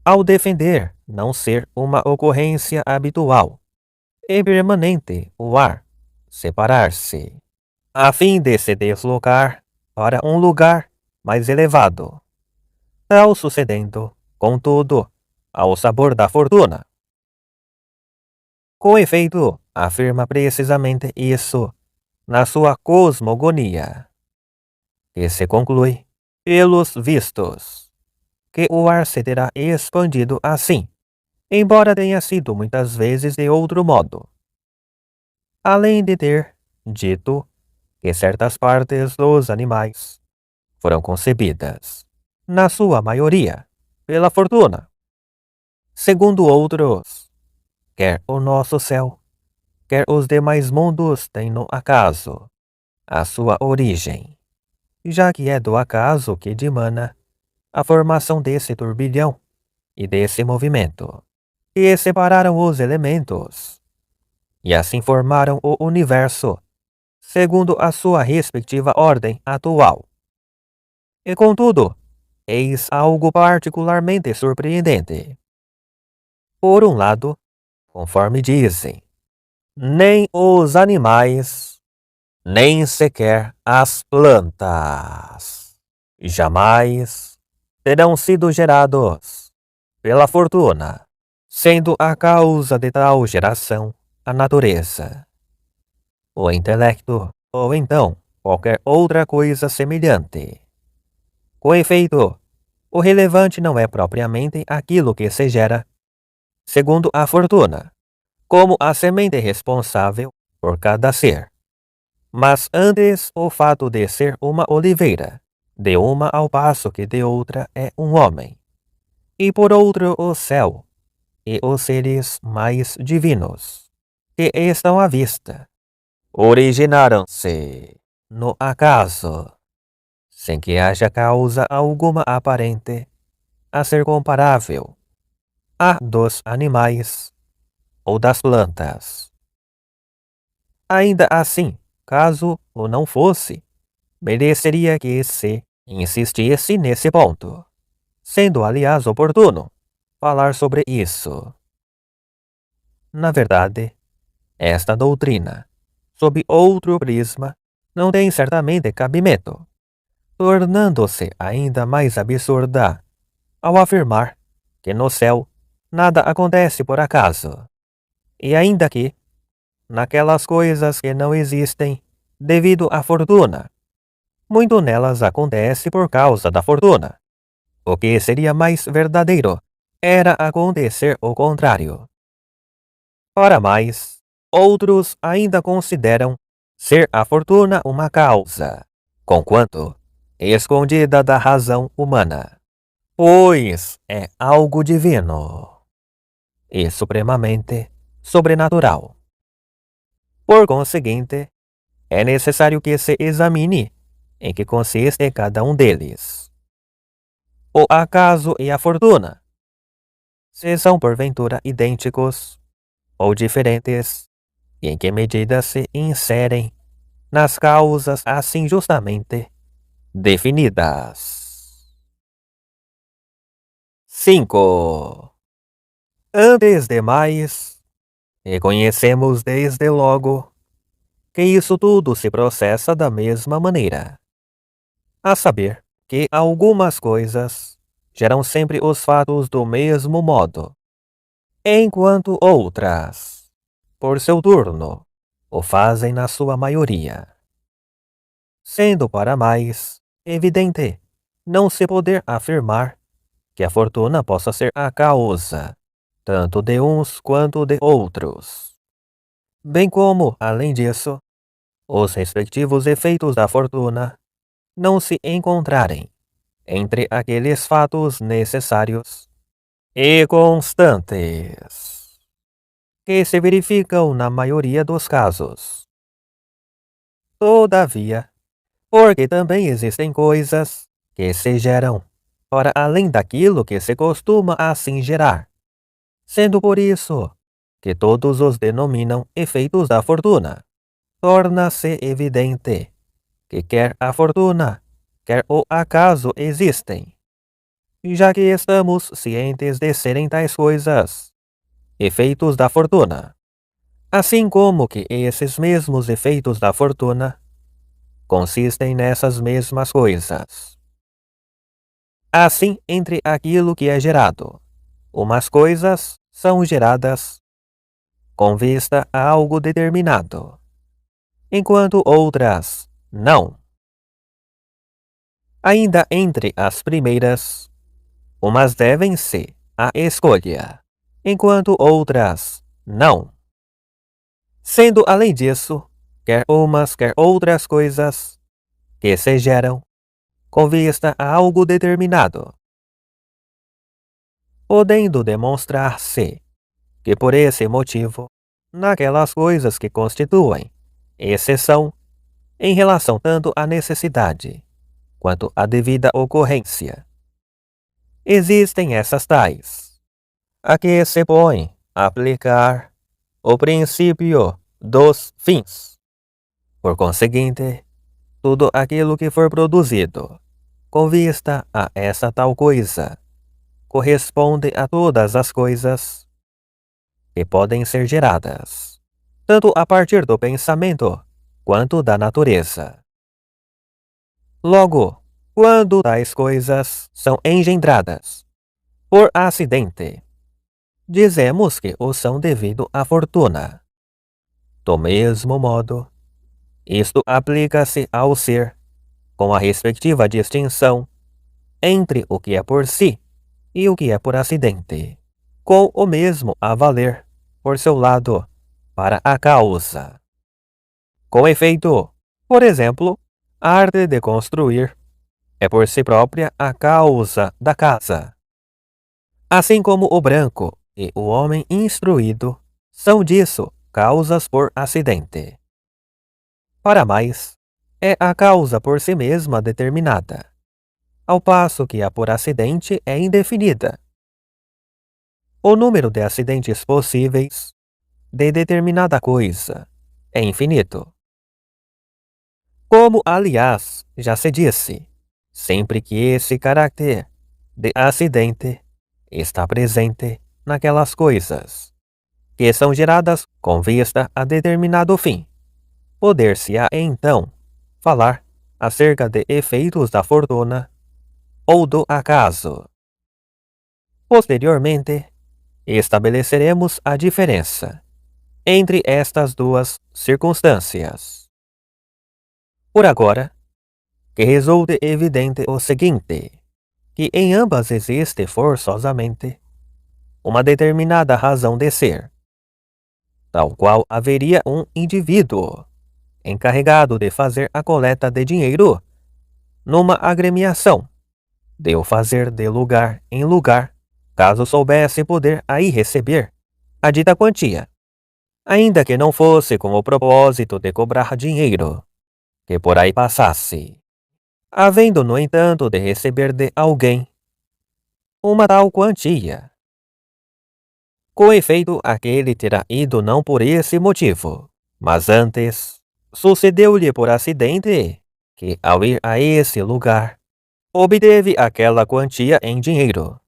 ao defender não ser uma ocorrência habitual e permanente o ar separar-se, a fim de se deslocar para um lugar mais elevado, tal sucedendo, contudo, ao sabor da fortuna. Com efeito, afirma precisamente isso na sua cosmogonia, que se conclui, pelos vistos, que o ar se terá expandido assim, embora tenha sido muitas vezes de outro modo. Além de ter dito que certas partes dos animais foram concebidas, na sua maioria, pela fortuna. Segundo outros, quer o nosso céu, quer os demais mundos têm no acaso a sua origem, já que é do acaso que dimana a formação desse turbilhão e desse movimento, e separaram os elementos, e assim formaram o universo, segundo a sua respectiva ordem atual. E contudo, eis algo particularmente surpreendente. Por um lado, conforme dizem, nem os animais, nem sequer as plantas, jamais terão sido gerados pela fortuna, sendo a causa de tal geração a natureza, o intelecto ou então qualquer outra coisa semelhante. Com efeito, o relevante não é propriamente aquilo que se gera, segundo a fortuna, como a semente responsável por cada ser, mas antes o fato de ser uma oliveira, de uma ao passo que de outra é um homem, e por outro o céu, e os seres mais divinos, que estão à vista, originaram-se no acaso, sem que haja causa alguma aparente a ser comparável à dos animais ou das plantas. Ainda assim, caso o não fosse, mereceria que se insistisse nesse ponto, sendo aliás oportuno falar sobre isso. Na verdade, esta doutrina, sob outro prisma, não tem certamente cabimento, tornando-se ainda mais absurda ao afirmar que no céu nada acontece por acaso, e ainda que, naquelas coisas que não existem devido à fortuna, muito nelas acontece por causa da fortuna. O que seria mais verdadeiro era acontecer o contrário. Para mais, outros ainda consideram ser a fortuna uma causa, conquanto escondida da razão humana, pois é algo divino e supremamente sobrenatural. Por conseguinte, é necessário que se examine em que consiste cada um deles. O acaso e a fortuna, se são porventura idênticos ou diferentes, e em que medida se inserem nas causas assim justamente definidas. 5. Antes de mais, reconhecemos desde logo que isso tudo se processa da mesma maneira, a saber, que algumas coisas geram sempre os fatos do mesmo modo, enquanto outras, por seu turno, o fazem na sua maioria. Sendo para mais evidente não se poder afirmar que a fortuna possa ser a causa, tanto de uns quanto de outros. Bem como, além disso, os respectivos efeitos da fortuna não se encontrarem entre aqueles fatos necessários e constantes que se verificam na maioria dos casos. Todavia, porque também existem coisas que se geram para além daquilo que se costuma assim gerar, sendo por isso que todos os denominam efeitos da fortuna. Torna-se evidente que quer a fortuna, quer o acaso existem, já que estamos cientes de serem tais coisas efeitos da fortuna, assim como que esses mesmos efeitos da fortuna consistem nessas mesmas coisas. Assim, entre aquilo que é gerado, umas coisas são geradas com vista a algo determinado, enquanto outras não. Ainda entre as primeiras, umas devem-se à escolha, enquanto outras não. Sendo além disso, quer umas quer outras coisas que se geram com vista a algo determinado, podendo demonstrar-se que por esse motivo, naquelas coisas que constituem exceção em relação tanto à necessidade quanto à devida ocorrência, existem essas tais, a que se põe a aplicar o princípio dos fins. Por conseguinte, tudo aquilo que for produzido com vista a essa tal coisa corresponde a todas as coisas que podem ser geradas, tanto a partir do pensamento quanto da natureza. Logo, quando tais coisas são engendradas por acidente, dizemos que o são devido à fortuna. Do mesmo modo, isto aplica-se ao ser, com a respectiva distinção entre o que é por si e o que é por acidente, com o mesmo a valer, por seu lado, para a causa. Com efeito, por exemplo, a arte de construir é por si própria a causa da casa, assim como o branco e o homem instruído são disso causas por acidente. Para mais, é a causa por si mesma determinada, ao passo que a por acidente é indefinida. O número de acidentes possíveis de determinada coisa é infinito. Como, aliás, já se disse, sempre que esse caráter de acidente está presente naquelas coisas que são geradas com vista a determinado fim, poder-se-á então falar acerca de efeitos da fortuna ou do acaso. Posteriormente, estabeleceremos a diferença entre estas duas circunstâncias. Por agora, que resulte evidente o seguinte, que em ambas existe forçosamente uma determinada razão de ser, tal qual haveria um indivíduo encarregado de fazer a coleta de dinheiro numa agremiação, de o fazer de lugar em lugar, caso soubesse poder aí receber a dita quantia, ainda que não fosse com o propósito de cobrar dinheiro que por aí passasse, havendo, no entanto, de receber de alguém uma tal quantia. Com efeito, aquele terá ido não por esse motivo, mas antes sucedeu-lhe por acidente que, ao ir a esse lugar, obteve aquela quantia em dinheiro.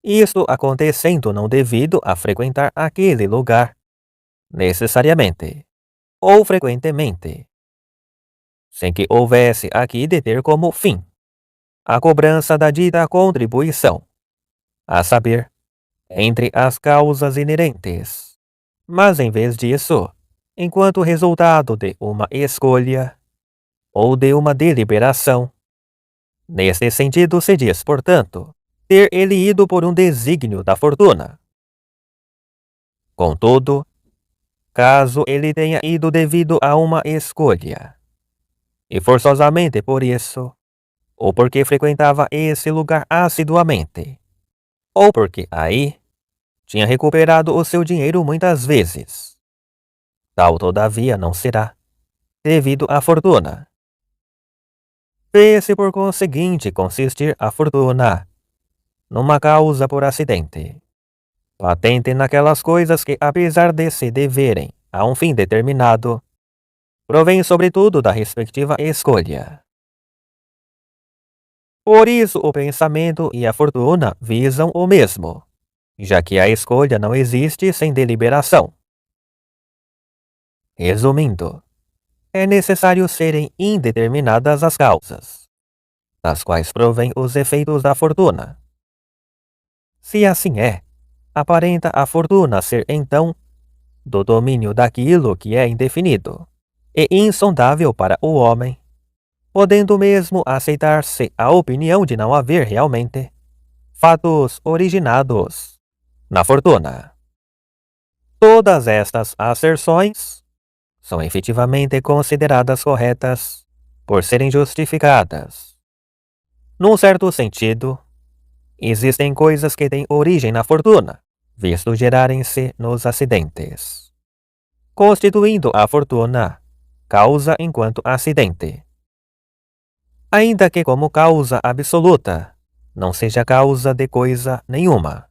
Isto acontecendo não devido a frequentar aquele lugar, necessariamente, ou frequentemente, sem que houvesse aqui de ter como fim a cobrança da dita contribuição, a saber, entre as causas inerentes, mas em vez disso, enquanto resultado de uma escolha ou de uma deliberação. Neste sentido se diz, portanto, ter ele ido por um desígnio da fortuna. Contudo, caso ele tenha ido devido a uma escolha, e forçosamente por isso, ou porque frequentava esse lugar assiduamente, ou porque aí tinha recuperado o seu dinheiro muitas vezes, tal todavia não será devido à fortuna. Vê-se por conseguinte consistir a fortuna numa causa por acidente, patente naquelas coisas que, apesar de se deverem a um fim determinado, provém sobretudo da respectiva escolha. Por isso o pensamento e a fortuna visam o mesmo, já que a escolha não existe sem deliberação. Resumindo, é necessário serem indeterminadas as causas, das quais provém os efeitos da fortuna. Se assim é, aparenta a fortuna ser então do domínio daquilo que é indefinido e insondável para o homem, podendo mesmo aceitar-se a opinião de não haver realmente fatos originados na fortuna. Todas estas asserções são efetivamente consideradas corretas por serem justificadas. Num certo sentido, existem coisas que têm origem na fortuna, visto gerarem-se nos acidentes, constituindo a fortuna causa enquanto acidente, ainda que como causa absoluta não seja causa de coisa nenhuma,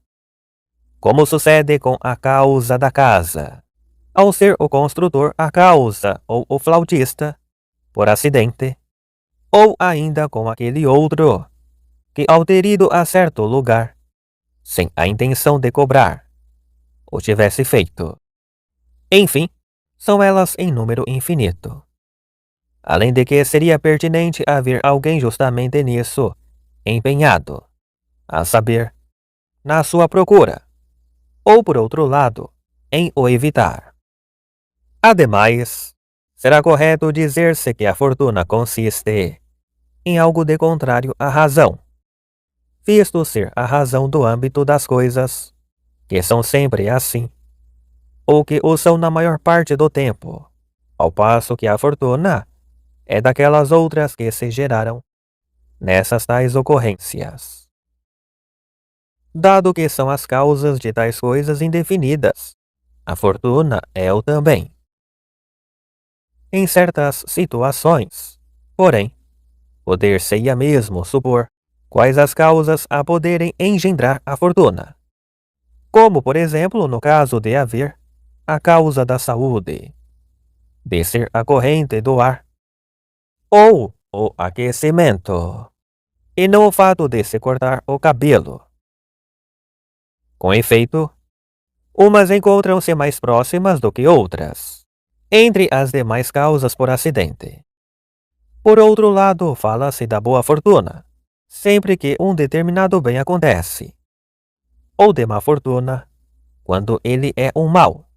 como sucede com a causa da casa, ao ser o construtor a causa ou o flautista, por acidente, ou ainda com aquele outro, que ao ter ido a certo lugar, sem a intenção de cobrar, o tivesse feito. Enfim, são elas em número infinito. Além de que seria pertinente haver alguém justamente nisso empenhado, a saber, na sua procura, ou por outro lado, em o evitar. Ademais, será correto dizer-se que a fortuna consiste em algo de contrário à razão, visto ser a razão do âmbito das coisas, que são sempre assim, ou que o são na maior parte do tempo, ao passo que a fortuna é daquelas outras que se geraram nessas tais ocorrências. Dado que são as causas de tais coisas indefinidas, a fortuna é-o também. Em certas situações, porém, poder-se-ia mesmo supor quais as causas a poderem engendrar a fortuna, como, por exemplo, no caso de haver a causa da saúde, de ser a corrente do ar, ou o aquecimento, e não o fato de se cortar o cabelo. Com efeito, umas encontram-se mais próximas do que outras, entre as demais causas por acidente. Por outro lado, fala-se da boa fortuna, sempre que um determinado bem acontece, ou de má fortuna, quando ele é um mal.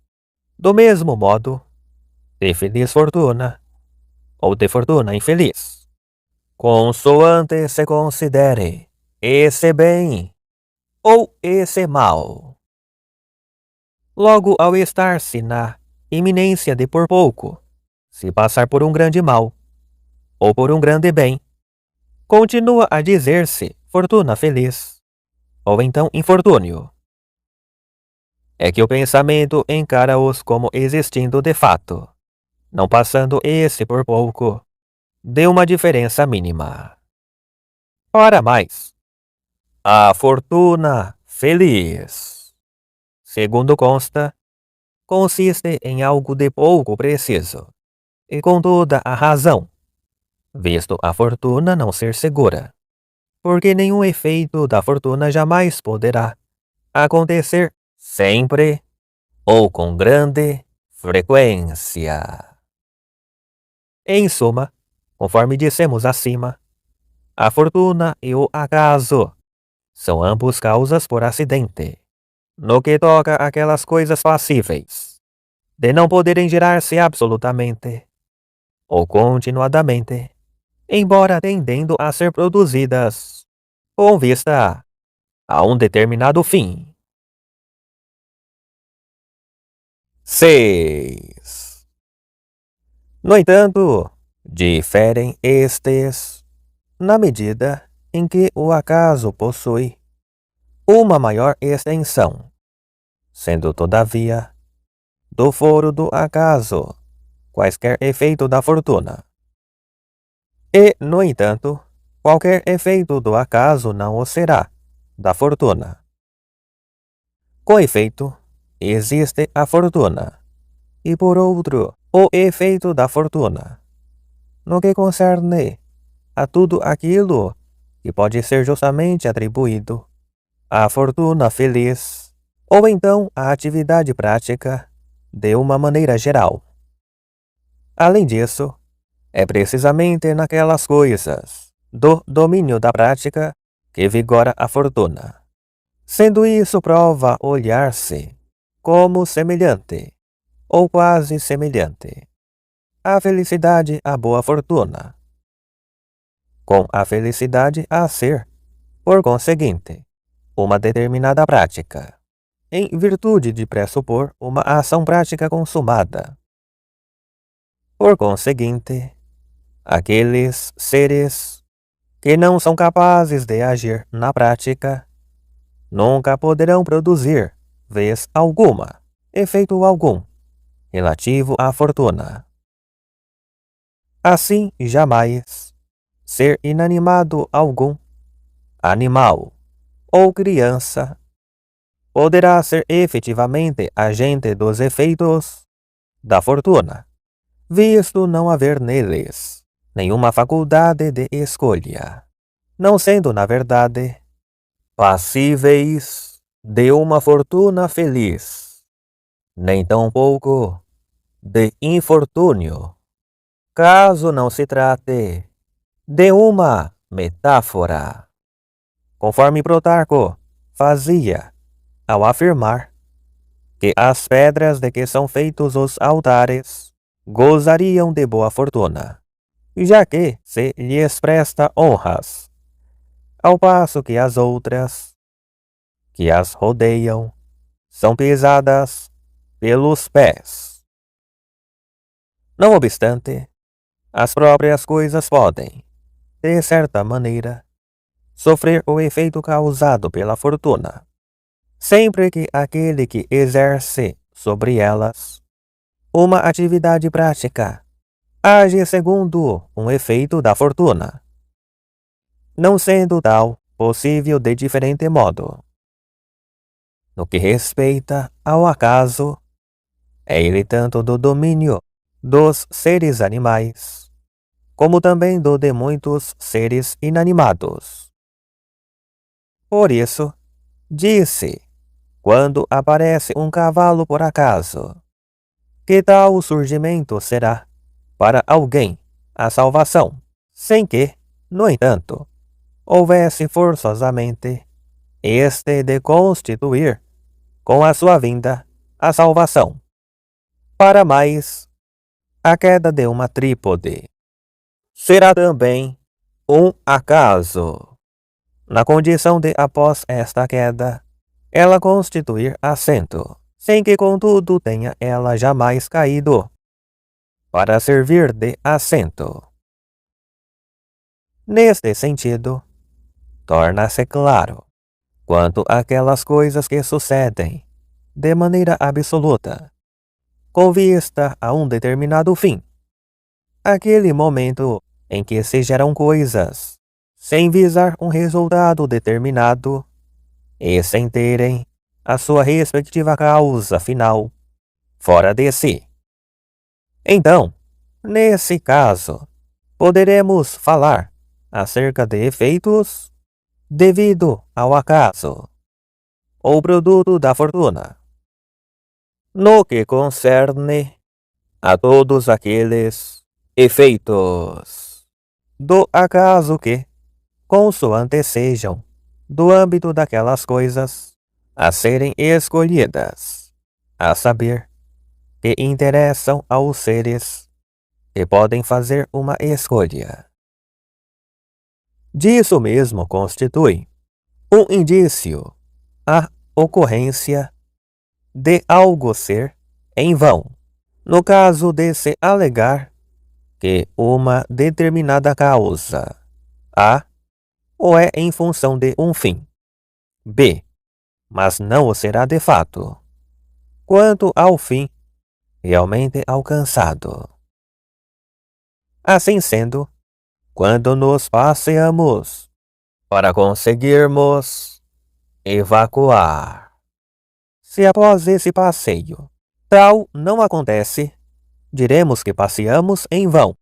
Do mesmo modo, de feliz fortuna, ou de fortuna infeliz, consoante se considere esse bem ou esse mal. Logo, ao estar-se na iminência de por pouco se passar por um grande mal ou por um grande bem, continua a dizer-se fortuna feliz, ou então infortúnio. É que o pensamento encara-os como existindo de fato, não passando esse por pouco de uma diferença mínima. Ora mais, a fortuna feliz, segundo consta, consiste em algo de pouco preciso, e com toda a razão, visto a fortuna não ser segura, porque nenhum efeito da fortuna jamais poderá acontecer sempre ou com grande frequência. Em suma, conforme dissemos acima, a fortuna e o acaso são ambos causas por acidente, no que toca àquelas coisas passíveis de não poderem gerar-se absolutamente ou continuadamente, embora tendendo a ser produzidas com vista a um determinado fim. 6. No entanto, diferem estes na medida em que o acaso possui uma maior extensão, sendo todavia do foro do acaso quaisquer efeito da fortuna. E, no entanto, qualquer efeito do acaso não o será da fortuna. Com efeito, existe a fortuna, e por outro, o efeito da fortuna, no que concerne a tudo aquilo que pode ser justamente atribuído à fortuna feliz, ou então à atividade prática de uma maneira geral. Além disso, é precisamente naquelas coisas do domínio da prática que vigora a fortuna, sendo isso prova olhar-se como semelhante, ou quase semelhante, à felicidade à boa fortuna, com a felicidade a ser, por conseguinte, uma determinada prática, em virtude de pressupor uma ação prática consumada. Por conseguinte, aqueles seres que não são capazes de agir na prática nunca poderão produzir, vez alguma, efeito algum, relativo à fortuna. Assim, jamais ser inanimado algum, animal ou criança, poderá ser efetivamente agente dos efeitos da fortuna, visto não haver neles nenhuma faculdade de escolha, não sendo, na verdade, passíveis de uma fortuna feliz, nem tampouco de infortúnio, caso não se trate de uma metáfora, conforme Plutarco fazia ao afirmar que as pedras de que são feitos os altares gozariam de boa fortuna, já que se lhes presta honras, ao passo que as outras, que as rodeiam, são pisadas pelos pés. Não obstante, as próprias coisas podem, de certa maneira, sofrer o efeito causado pela fortuna, sempre que aquele que exerce sobre elas uma atividade prática age segundo um efeito da fortuna, não sendo tal possível de diferente modo. No que respeita ao acaso, é ele tanto do domínio dos seres animais, como também do de muitos seres inanimados. Por isso, disse, quando aparece um cavalo por acaso, que tal surgimento será, para alguém, a salvação, sem que, no entanto, houvesse forçosamente de constituir, com a sua vinda, a salvação. Para mais, a queda de uma trípode será também um acaso, na condição de, após esta queda, ela constituir assento, sem que contudo tenha ela jamais caído, para servir de assento. Neste sentido, torna-se claro quanto àquelas coisas que sucedem, de maneira absoluta, com vista a um determinado fim. Aquele momento em que se geram coisas, sem visar um resultado determinado, e sem terem a sua respectiva causa final fora de si. Então, nesse caso, poderemos falar acerca de efeitos devido ao acaso, ou produto da fortuna. No que concerne a todos aqueles efeitos do acaso que, consoante sejam do âmbito daquelas coisas a serem escolhidas, a saber, que interessam aos seres que podem fazer uma escolha. Disso mesmo constitui um indício a ocorrência de algo ser em vão, no caso de se alegar que uma determinada causa A ou é em função de um fim B, mas não o será de fato, quanto ao fim realmente alcançado. Assim sendo, quando nos passeamos para conseguirmos evacuar, se após esse passeio tal não acontece, diremos que passeamos em vão,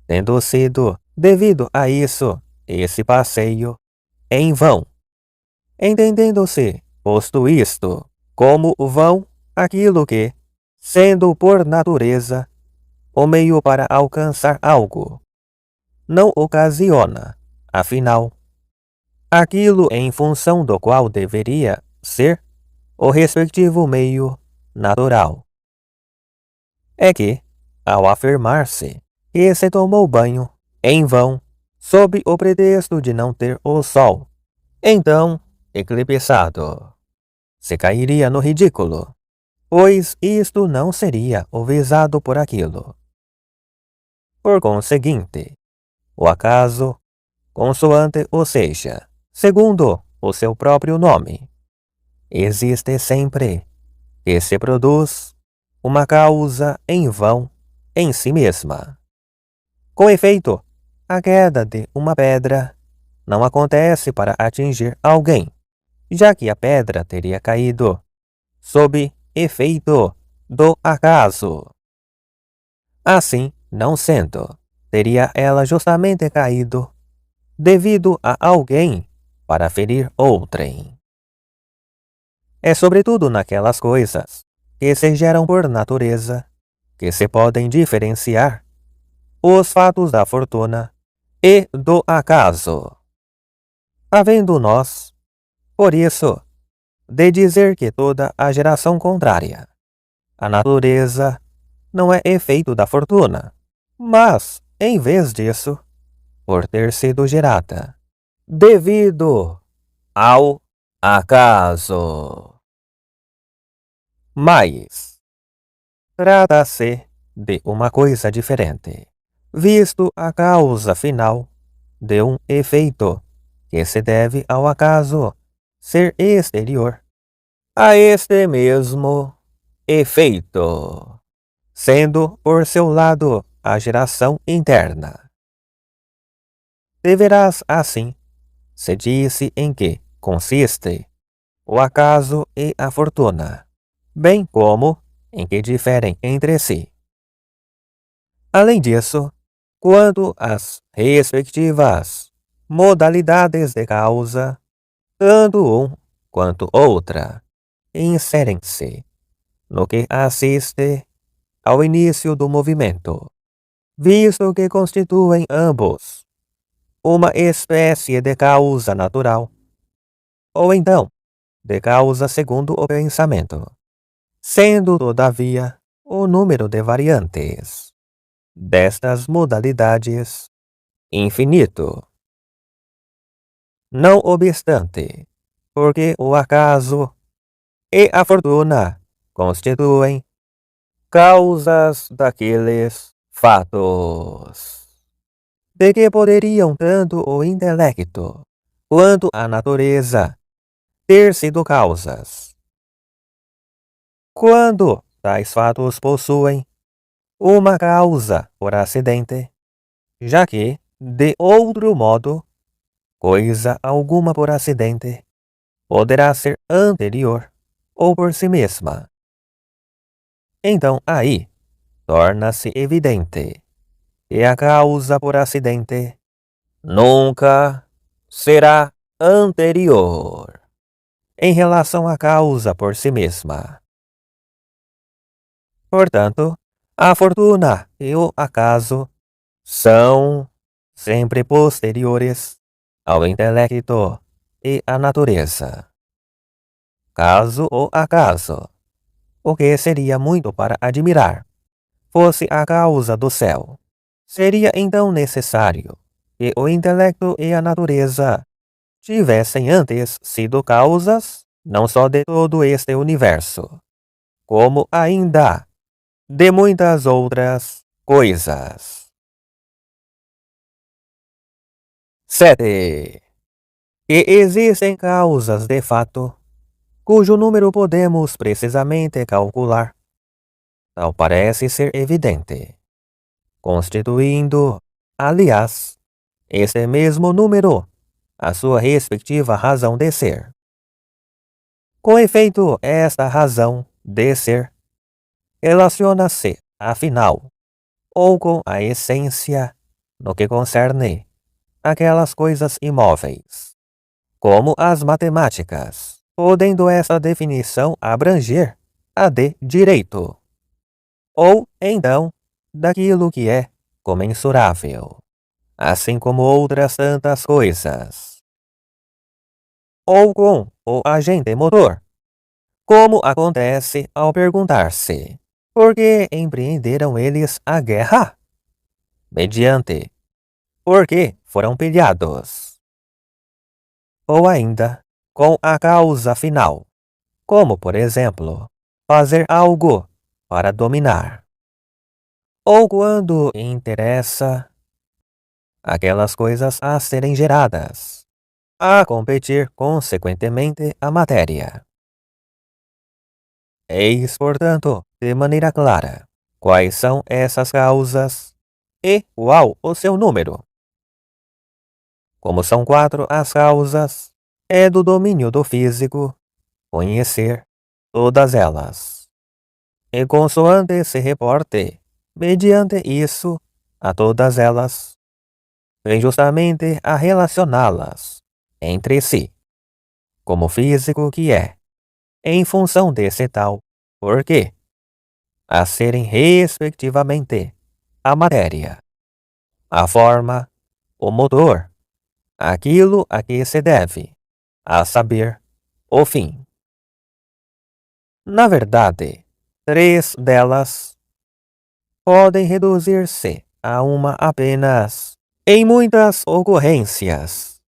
tendo sido, devido a isso, esse passeio em vão, entendendo-se, posto isto, como vão aquilo que, sendo por natureza o meio para alcançar algo, não ocasiona, afinal, aquilo em função do qual deveria ser o respectivo meio natural. É que, ao afirmar-se que se tomou banho em vão, sob o pretexto de não ter o sol, então, eclipsado, se cairia no ridículo, pois isto não seria o visado por aquilo. Por conseguinte, o acaso, consoante ou seja, segundo o seu próprio nome, existe sempre que se produz uma causa em vão em si mesma. Com efeito, a queda de uma pedra não acontece para atingir alguém, já que a pedra teria caído sob efeito do acaso. Assim, não sendo, teria ela justamente caído devido a alguém para ferir outrem. É sobretudo naquelas coisas que se geram por natureza que se podem diferenciar os fatos da fortuna e do acaso. Havendo nós, por isso, de dizer que toda a geração contrária à natureza não é efeito da fortuna, mas, em vez disso, por ter sido gerada devido ao acaso. Mas trata-se de uma coisa diferente, visto a causa final de um efeito que se deve ao acaso ser exterior a este mesmo efeito, sendo por seu lado a geração interna. Deverás, assim, se disse em que consiste o acaso e a fortuna, bem como em que diferem entre si. Além disso, quanto às respectivas modalidades de causa, tanto um quanto outra inserem-se no que assiste ao início do movimento, visto que constituem ambos uma espécie de causa natural, ou então, de causa segundo o pensamento, sendo, todavia, o número de variantes destas modalidades infinito. Não obstante, porque o acaso e a fortuna constituem causas daqueles fatos, de que poderiam tanto o intelecto quanto a natureza ter sido causas. Quando tais fatos possuem uma causa por acidente, já que, de outro modo, coisa alguma por acidente poderá ser anterior ou por si mesma. Então aí torna-se evidente que a causa por acidente nunca será anterior em relação à causa por si mesma. Portanto, a fortuna e o acaso são sempre posteriores ao intelecto e à natureza. Caso o acaso, o que seria muito para admirar, fosse a causa do céu, seria então necessário que o intelecto e a natureza tivessem antes sido causas não só de todo este universo, como ainda de muitas outras coisas. 7. Que existem causas de fato, cujo número podemos precisamente calcular. Tal parece ser evidente, constituindo, aliás, este mesmo número a sua respectiva razão de ser. Com efeito, esta razão de ser relaciona-se, afinal, ou com a essência no que concerne aquelas coisas imóveis, como as matemáticas, podendo essa definição abranger a de direito, ou então daquilo que é comensurável, assim como outras tantas coisas. Ou com o agente motor, como acontece ao perguntar-se por que empreenderam eles a guerra? Mediante por que foram pilhados? Ou ainda com a causa final, como por exemplo, fazer algo para dominar. Ou quando interessa aquelas coisas a serem geradas, a competir consequentemente a matéria. Eis, portanto, de maneira clara, quais são essas causas e qual o seu número. Como são 4 as causas, é do domínio do físico conhecer todas elas. E consoante se reporte, mediante isso, a todas elas, vem justamente a relacioná-las entre si, como físico que é, em função desse tal, porque, a serem respectivamente a matéria, a forma, o motor, aquilo a que se deve, a saber, o fim. Na verdade, 3 delas podem reduzir-se a uma apenas em muitas ocorrências,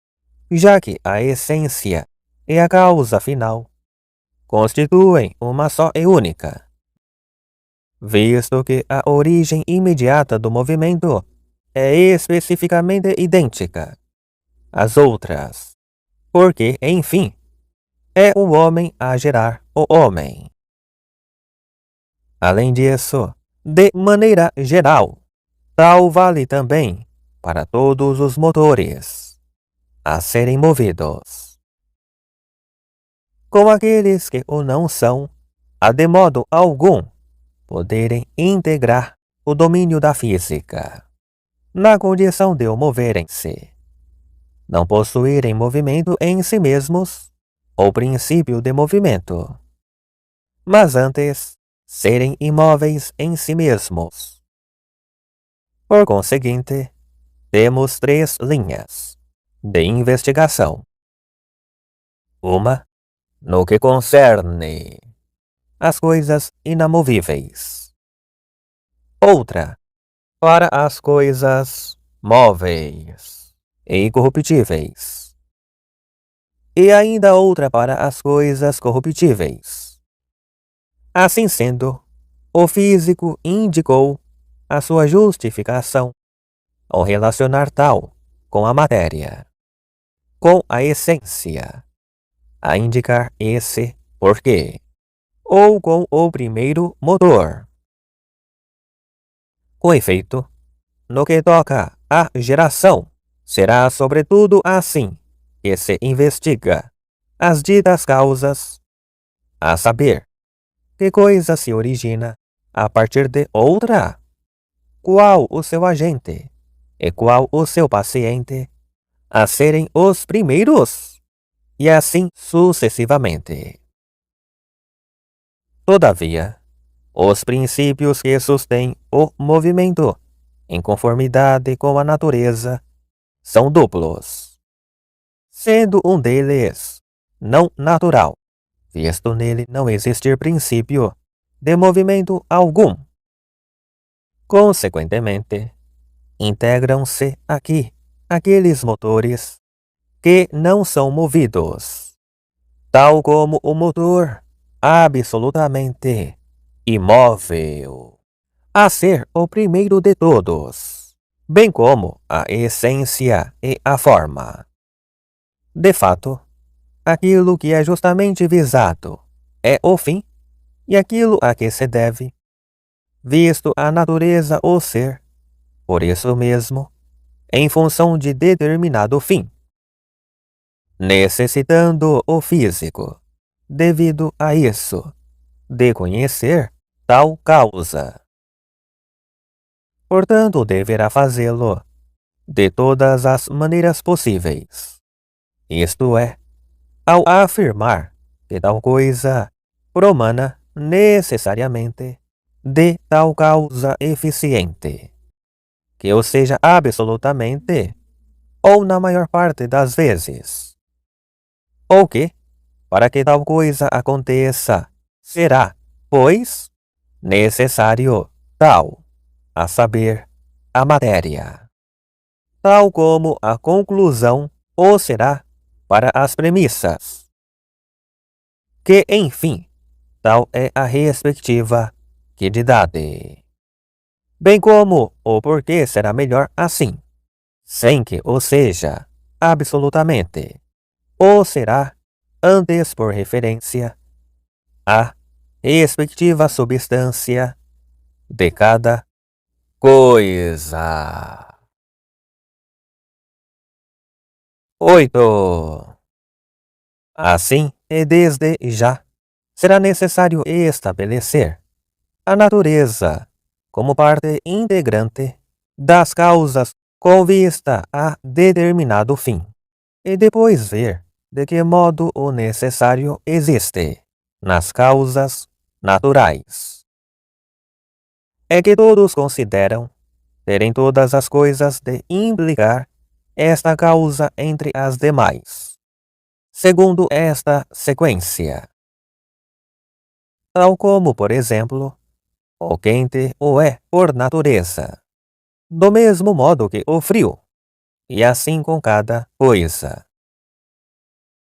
já que a essência e a causa final constituem uma só e única, visto que a origem imediata do movimento é especificamente idêntica às outras, porque, enfim, é o homem a gerar o homem. Além disso, de maneira geral, tal vale também para todos os motores a serem movidos. Com aqueles que o não são, a de modo algum poderem integrar o domínio da física, na condição de o moverem-se, não possuírem movimento em si mesmos, ou princípio de movimento, mas antes serem imóveis em si mesmos. Por conseguinte, temos 3 linhas de investigação. Uma, no que concerne às coisas inamovíveis. Outra, para as coisas móveis e incorruptíveis. E ainda outra para as coisas corruptíveis. Assim sendo, o físico indicou a sua justificação ao relacionar tal com a matéria, com a essência, a indicar esse porquê, ou com o primeiro motor. Com efeito, no que toca à geração, será sobretudo assim que se investiga as ditas causas, a saber, que coisa se origina a partir de outra, qual o seu agente e qual o seu paciente, a serem os primeiros, e assim sucessivamente. Todavia, os princípios que sustêm o movimento em conformidade com a natureza são duplos, sendo um deles não natural, visto nele não existir princípio de movimento algum. Consequentemente, integram-se aqui aqueles motores que não são movidos, tal como o motor absolutamente imóvel, a ser o primeiro de todos, bem como a essência e a forma. De fato, aquilo que é justamente visado é o fim e aquilo a que se deve, visto a natureza ou ser, por isso mesmo, em função de determinado fim, necessitando o físico, devido a isso, de conhecer tal causa. Portanto, deverá fazê-lo de todas as maneiras possíveis, isto é, ao afirmar que tal coisa promana necessariamente de tal causa eficiente, que o seja absolutamente, ou na maior parte das vezes, ou que, para que tal coisa aconteça, será, pois, necessário tal, a saber, a matéria, tal como a conclusão o será para as premissas, que, enfim, tal é a respectiva quantidade, bem como o porquê será melhor assim, sem que o seja absolutamente, ou será antes por referência à respectiva substância de cada coisa. 8. Assim, e desde já, será necessário estabelecer a natureza como parte integrante das causas com vista a determinado fim, e depois ver de que modo o necessário existe nas causas naturais. É que todos consideram terem todas as coisas de implicar esta causa entre as demais, segundo esta sequência. Tal como, por exemplo, o quente o é por natureza, do mesmo modo que o frio, e assim com cada coisa.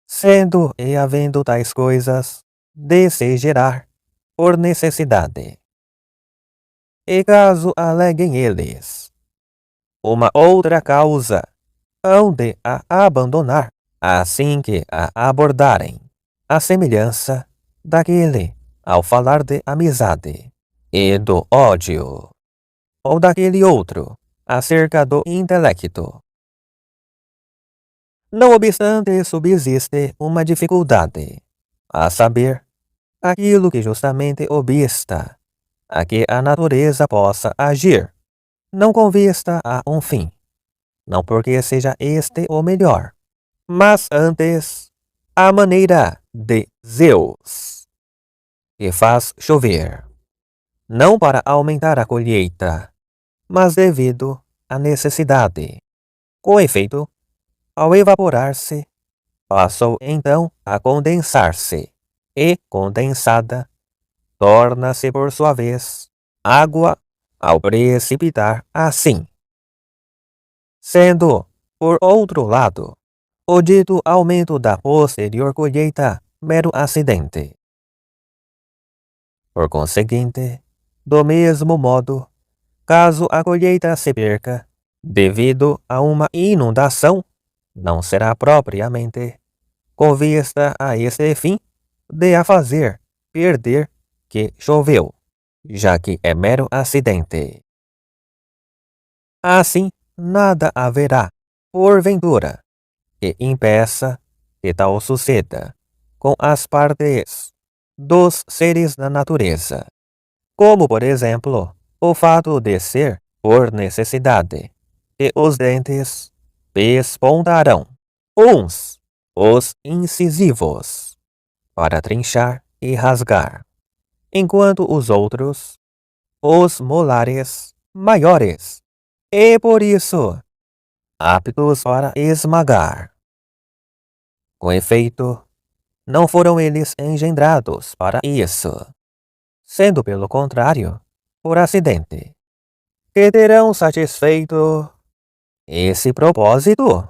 Sendo e havendo tais coisas, de se gerar por necessidade. E caso aleguem eles uma outra causa, hão de a abandonar assim que a abordarem, a semelhança daquele ao falar de amizade e do ódio, ou daquele outro acerca do intelecto. Não obstante, subsiste uma dificuldade, a saber, aquilo que justamente obsta a que a natureza possa agir, não com vista a um fim, não porque seja este o melhor, mas antes a maneira de Zeus, que faz chover, não para aumentar a colheita, mas devido à necessidade, Com efeito, ao evaporar-se, passou então a condensar-se, e, condensada, torna-se por sua vez água ao precipitar assim. Sendo, por outro lado, o dito aumento da posterior colheita mero acidente. Por conseguinte, do mesmo modo, caso a colheita se perca devido a uma inundação, não será propriamente com vista a este fim de a fazer perder que choveu, já que é mero acidente. Assim, nada haverá, porventura, que impeça que tal suceda com as partes dos seres da natureza, como, por exemplo, o fato de ser, por necessidade, que os dentes pespontarão, uns, os incisivos, para trinchar e rasgar, enquanto os outros, os molares maiores, e por isso, aptos para esmagar. Com efeito, não foram eles engendrados para isso, sendo pelo contrário, por acidente, que terão satisfeito esse propósito.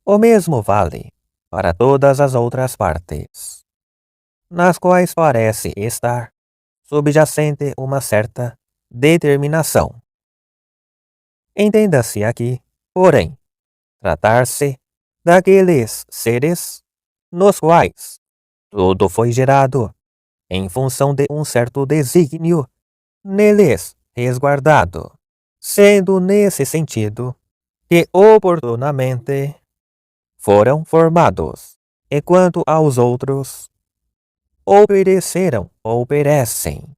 O mesmo vale para todas as outras partes, nas quais parece estar subjacente uma certa determinação. Entenda-se aqui, porém, tratar-se daqueles seres nos quais tudo foi gerado em função de um certo desígnio neles resguardado, sendo nesse sentido que oportunamente foram formados, e quanto aos outros, ou pereceram ou perecem,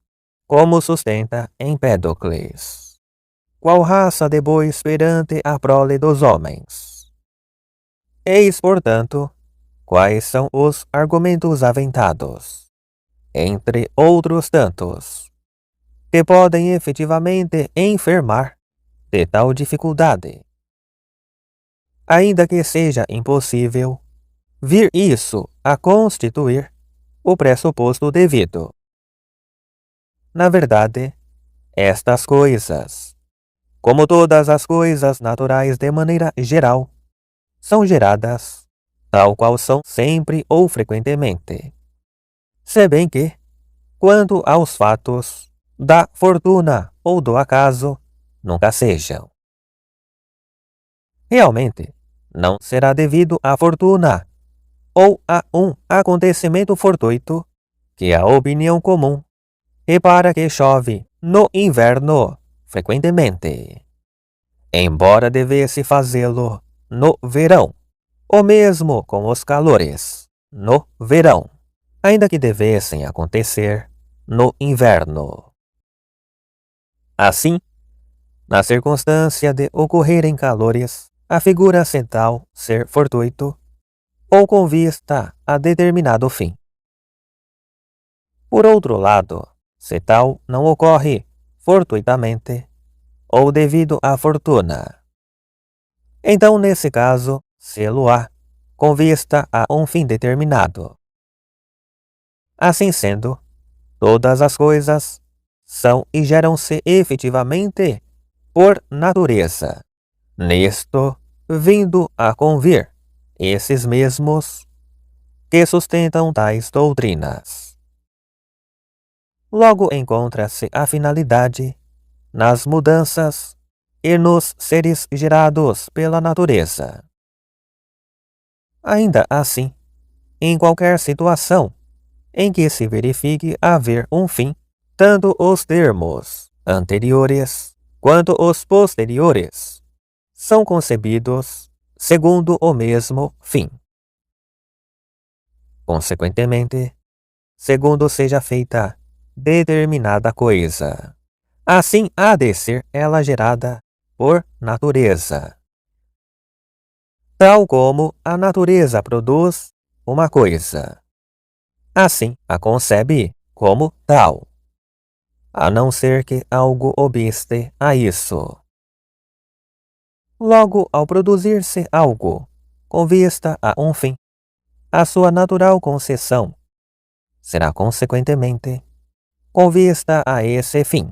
como sustenta Empédocles. Qual raça de bois perante a prole dos homens? Eis, portanto, quais são os argumentos aventados, entre outros tantos, que podem efetivamente enfermar de tal dificuldade, ainda que seja impossível vir isso a constituir o pressuposto devido. Na verdade, estas coisas, como todas as coisas naturais de maneira geral, são geradas tal qual são sempre ou frequentemente, se bem que, quanto aos fatos da fortuna ou do acaso, nunca sejam. Realmente, não será devido à fortuna ou a um acontecimento fortuito que a opinião comum repara que chove no inverno frequentemente, embora devesse fazê-lo no verão, ou mesmo com os calores no verão, ainda que devessem acontecer no inverno. Assim, na circunstância de ocorrerem calores, afigura-se tal ser fortuito ou com vista a determinado fim. Por outro lado, se tal não ocorre fortuitamente ou devido à fortuna, então nesse caso se-lo-á com vista a um fim determinado. Assim sendo, todas as coisas são e geram-se efetivamente por natureza, nisto vindo a convir esses mesmos que sustentam tais doutrinas. Logo encontra-se a finalidade nas mudanças e nos seres gerados pela natureza. Ainda assim, em qualquer situação em que se verifique haver um fim, tanto os termos anteriores quanto os posteriores são concebidos segundo o mesmo fim. Consequentemente, segundo seja feita determinada coisa, assim há de ser ela gerada por natureza. Tal como a natureza produz uma coisa, assim a concebe como tal, a não ser que algo obste a isso. Logo, ao produzir-se algo com vista a um fim, a sua natural concessão será, consequentemente, com vista a esse fim.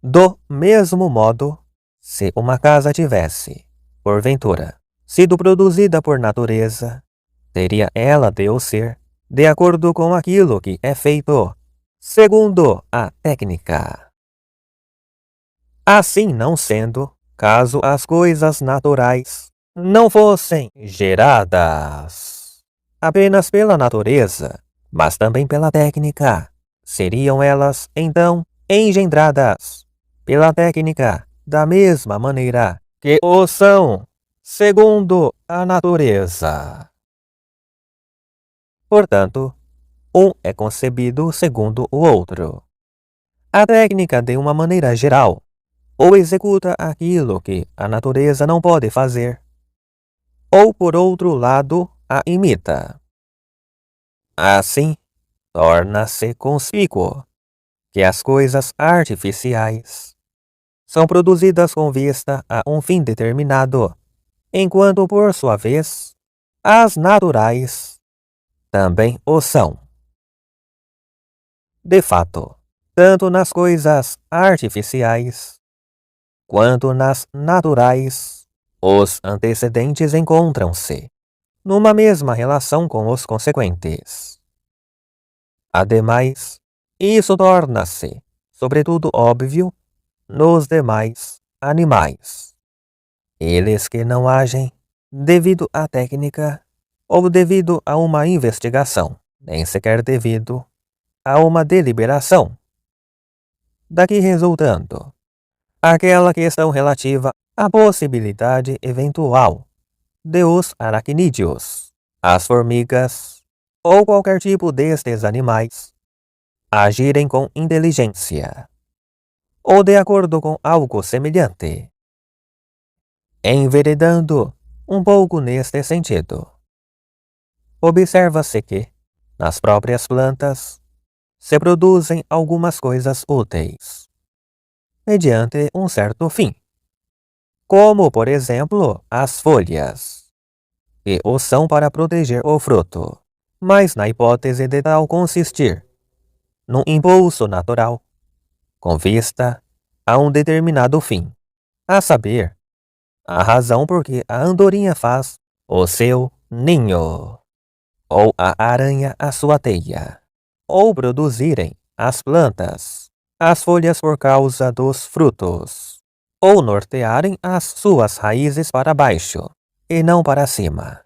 Do mesmo modo, se uma casa tivesse, porventura, sido produzida por natureza, teria ela de o ser, de acordo com aquilo que é feito, segundo a técnica. Assim não sendo, caso as coisas naturais não fossem geradas apenas pela natureza, mas também pela técnica, seriam elas, então, engendradas pela técnica da mesma maneira que o são, segundo a natureza. Portanto, um é concebido segundo o outro. A técnica, de uma maneira geral, ou executa aquilo que a natureza não pode fazer, ou, por outro lado, a imita. Assim, torna-se conspícuo que as coisas artificiais são produzidas com vista a um fim determinado, enquanto, por sua vez, as naturais também o são. De fato, tanto nas coisas artificiais quanto nas naturais, os antecedentes encontram-se numa mesma relação com os consequentes. Ademais, isso torna-se, sobretudo, óbvio nos demais animais. Eles que não agem devido à técnica ou devido a uma investigação, nem sequer devido a uma deliberação. Daqui resultando aquela questão relativa à possibilidade eventual de os aracnídeos, as formigas ou qualquer tipo destes animais agirem com inteligência ou de acordo com algo semelhante. Enveredando um pouco neste sentido, observa-se que, nas próprias plantas, se produzem algumas coisas úteis, mediante um certo fim, como, por exemplo, as folhas, que o são para proteger o fruto, mas na hipótese de tal consistir num impulso natural, com vista a um determinado fim, a saber, a razão por que a andorinha faz o seu ninho, ou a aranha a sua teia, ou produzirem as plantas as folhas por causa dos frutos, ou nortearem as suas raízes para baixo e não para cima,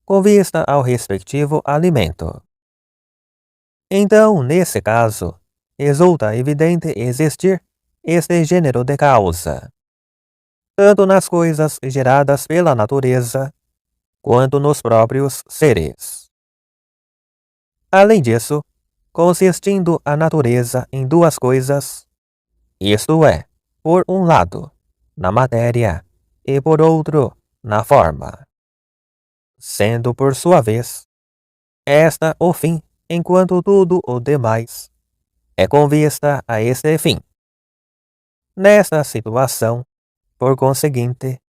com vista ao respectivo alimento. Então, nesse caso, resulta evidente existir este gênero de causa, tanto nas coisas geradas pela natureza, quanto nos próprios seres. Além disso, consistindo a natureza em duas coisas, isto é, por um lado, na matéria, e por outro, na forma, sendo, por sua vez, esta o fim, enquanto tudo o demais é com vista a este fim. Nesta situação, por conseguinte,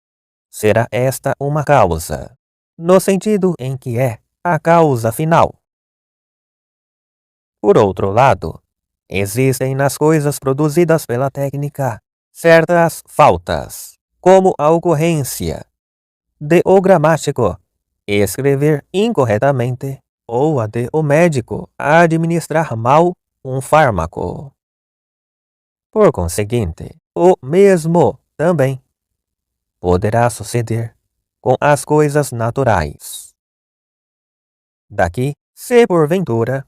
será esta uma causa, no sentido em que é a causa final. Por outro lado, existem nas coisas produzidas pela técnica certas faltas, como a ocorrência de o gramático escrever incorretamente ou a de o médico administrar mal um fármaco. Por conseguinte, o mesmo também poderá suceder com as coisas naturais. Daqui, se porventura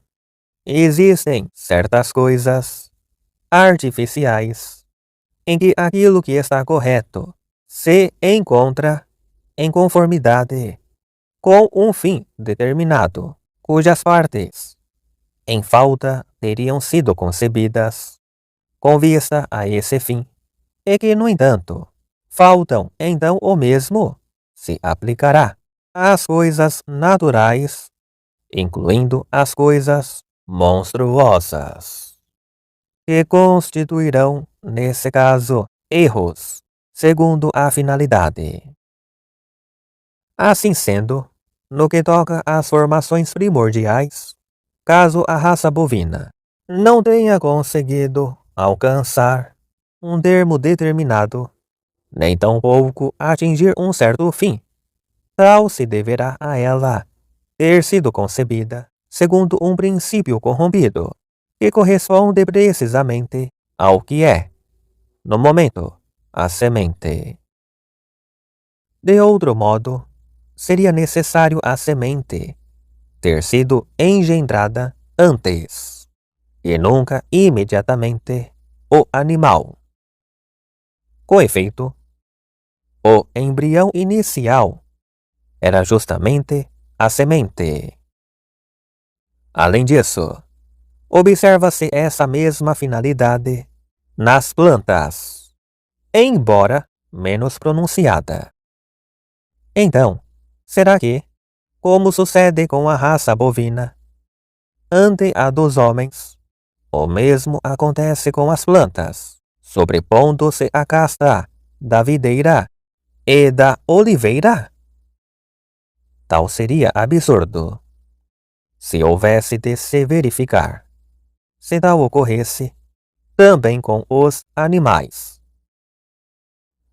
existem certas coisas artificiais em que aquilo que está correto se encontra em conformidade com um fim determinado, cujas partes em falta teriam sido concebidas com vista a esse fim, e que, no entanto, faltam, então o mesmo se aplicará às coisas naturais, incluindo as coisas monstruosas, que constituirão, nesse caso, erros, segundo a finalidade. Assim sendo, no que toca às formações primordiais, caso a raça bovina não tenha conseguido alcançar um termo determinado, nem tampouco atingir um certo fim, tal se deverá a ela ter sido concebida segundo um princípio corrompido, que corresponde precisamente ao que é, no momento, a semente. De outro modo, seria necessário a semente ter sido engendrada antes, e nunca imediatamente o animal. Com efeito, o embrião inicial era justamente a semente. Além disso, observa-se essa mesma finalidade nas plantas, embora menos pronunciada. Então, será que, como sucede com a raça bovina, ante a dos homens, o mesmo acontece com as plantas, sobrepondo-se a casta da videira e da oliveira? Tal seria absurdo, se houvesse de se verificar. Se tal ocorresse, também com os animais.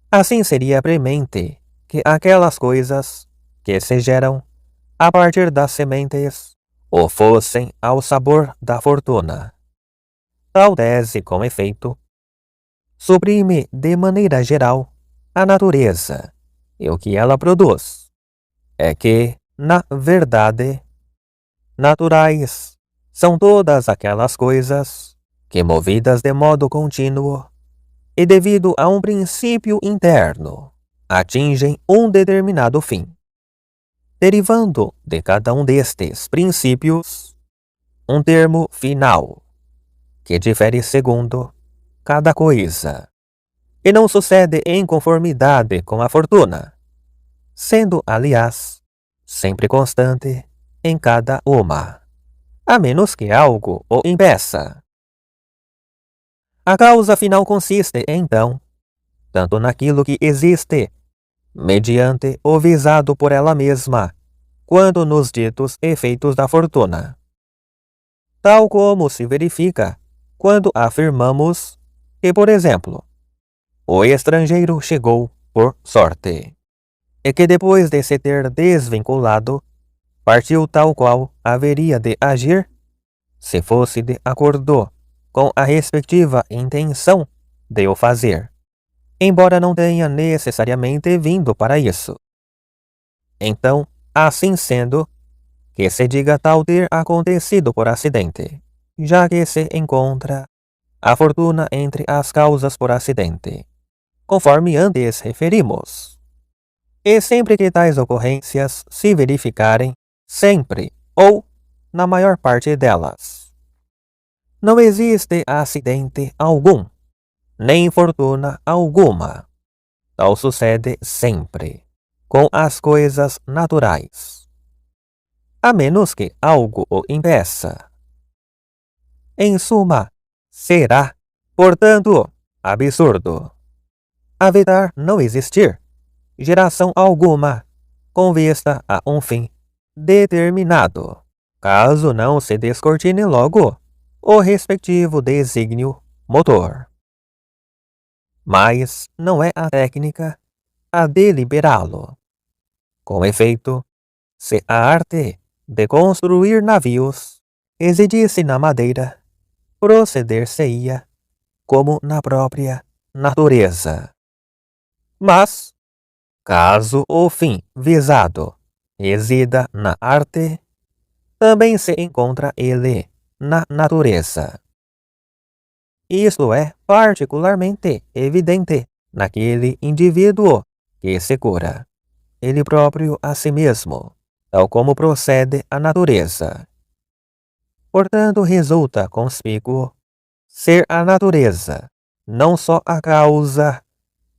Assim seria premente que aquelas coisas que se geram a partir das sementes o fossem ao sabor da fortuna. Tal tese, com efeito, suprime de maneira geral a natureza e o que ela produz. É que, na verdade, naturais são todas aquelas coisas que, movidas de modo contínuo e devido a um princípio interno, atingem um determinado fim, derivando de cada um destes princípios um termo final, que difere segundo cada coisa, e não sucede em conformidade com a fortuna, sendo, aliás, sempre constante em cada uma, a menos que algo o impeça. A causa final consiste, então, tanto naquilo que existe, mediante o visado por ela mesma, quanto nos ditos efeitos da fortuna. Tal como se verifica quando afirmamos que, por exemplo, o estrangeiro chegou por sorte, e que depois de se ter desvinculado, partiu tal qual haveria de agir se fosse de acordo com a respectiva intenção de o fazer, embora não tenha necessariamente vindo para isso. Então, assim sendo, que se diga tal ter acontecido por acidente, já que se encontra a fortuna entre as causas por acidente, conforme antes referimos. E sempre que tais ocorrências se verificarem, sempre, ou na maior parte delas, não existe acidente algum, nem fortuna alguma. Tal sucede sempre com as coisas naturais, a menos que algo o impeça. Em suma, será, portanto, absurdo haver não existir geração alguma com vista a um fim determinado, caso não se descortine logo o respectivo desígnio motor. Mas não é a técnica a deliberá-lo. Com efeito, se a arte de construir navios exigisse na madeira, proceder-se-ia como na própria natureza. Mas, caso o fim visado resida na arte, também se encontra ele na natureza. Isto é particularmente evidente naquele indivíduo que se cura, ele próprio a si mesmo, tal como procede a natureza. Portanto, resulta conspícuo ser a natureza não só a causa,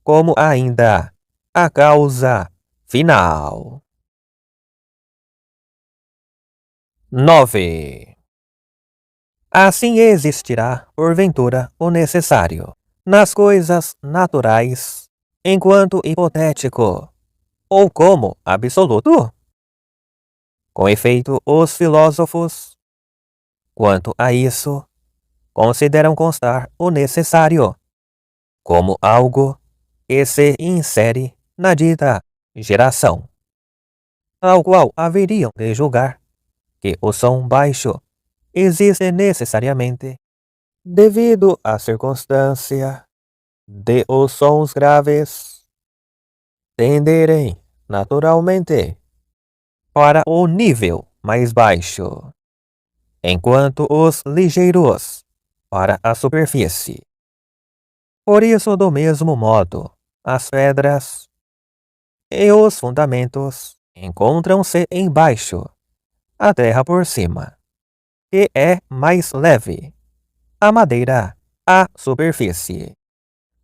como ainda a causa final. 9. Assim existirá, porventura, o necessário nas coisas naturais enquanto hipotético, ou como absoluto? Com efeito, os filósofos, quanto a isso, consideram constar o necessário como algo que se insere na dita geração, ao qual haveriam de julgar que o som baixo existe necessariamente devido à circunstância de os sons graves tenderem naturalmente para o nível mais baixo, enquanto os ligeiros para a superfície. Por isso, do mesmo modo, as pedras e os fundamentos encontram-se embaixo, a terra por cima, que é mais leve, a madeira à superfície,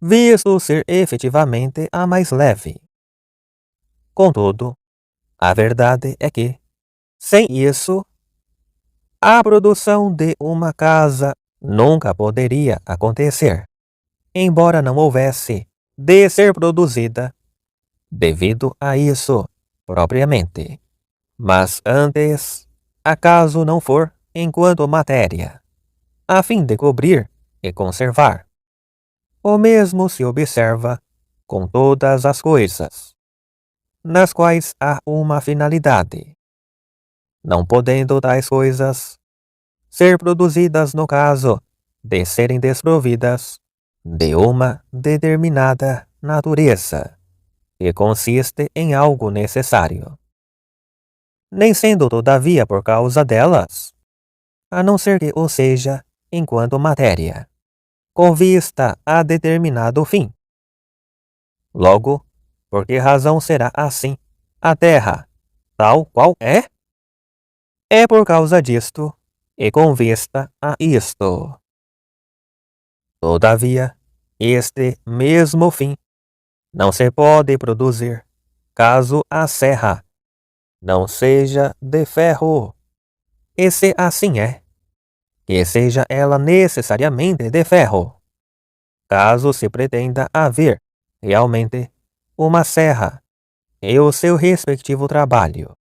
visto ser efetivamente a mais leve. Contudo, a verdade é que, sem isso, a produção de uma casa nunca poderia acontecer, embora não houvesse de ser produzida devido a isso propriamente, mas antes, acaso não for enquanto matéria, a fim de cobrir e conservar. O mesmo se observa com todas as coisas, nas quais há uma finalidade, não podendo tais coisas ser produzidas no caso de serem desprovidas de uma determinada natureza, que consiste em algo necessário, nem sendo todavia por causa delas, a não ser que o seja enquanto matéria, com vista a determinado fim. Logo, por que razão será assim a terra, tal qual é? É por causa disto, e com vista a isto. Todavia, este mesmo fim não se pode produzir, caso a serra não seja de ferro. E se assim é, que seja ela necessariamente de ferro, caso se pretenda haver realmente uma serra e o seu respectivo trabalho.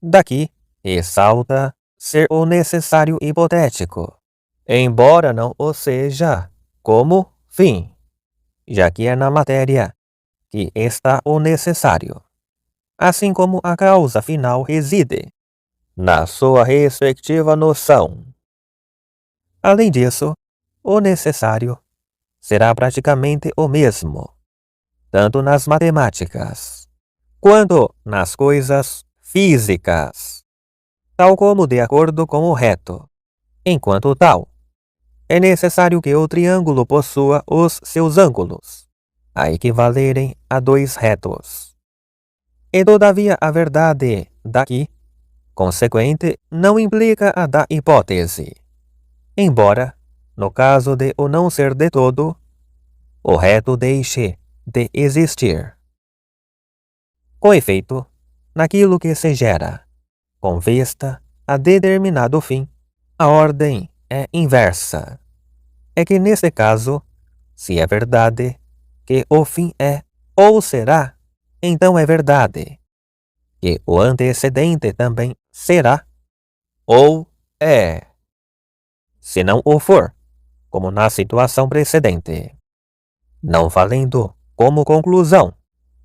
Daqui ressalta ser o necessário hipotético, embora não o seja como fim, já que é na matéria que está o necessário, assim como a causa final reside na sua respectiva noção. Além disso, o necessário será praticamente o mesmo, tanto nas matemáticas quanto nas coisas físicas, tal como de acordo com o reto. Enquanto tal, é necessário que o triângulo possua os seus ângulos, a equivalerem a 2 retos. E todavia a verdade daqui consequente não implica a da hipótese, embora, no caso de o não ser de todo, o reto deixe de existir. Com efeito, naquilo que se gera, com vista a determinado fim, a ordem é inversa. É que nesse caso, se é verdade que o fim é ou será, então é verdade que o antecedente também será ou é. Se não o for, como na situação precedente, não valendo como conclusão,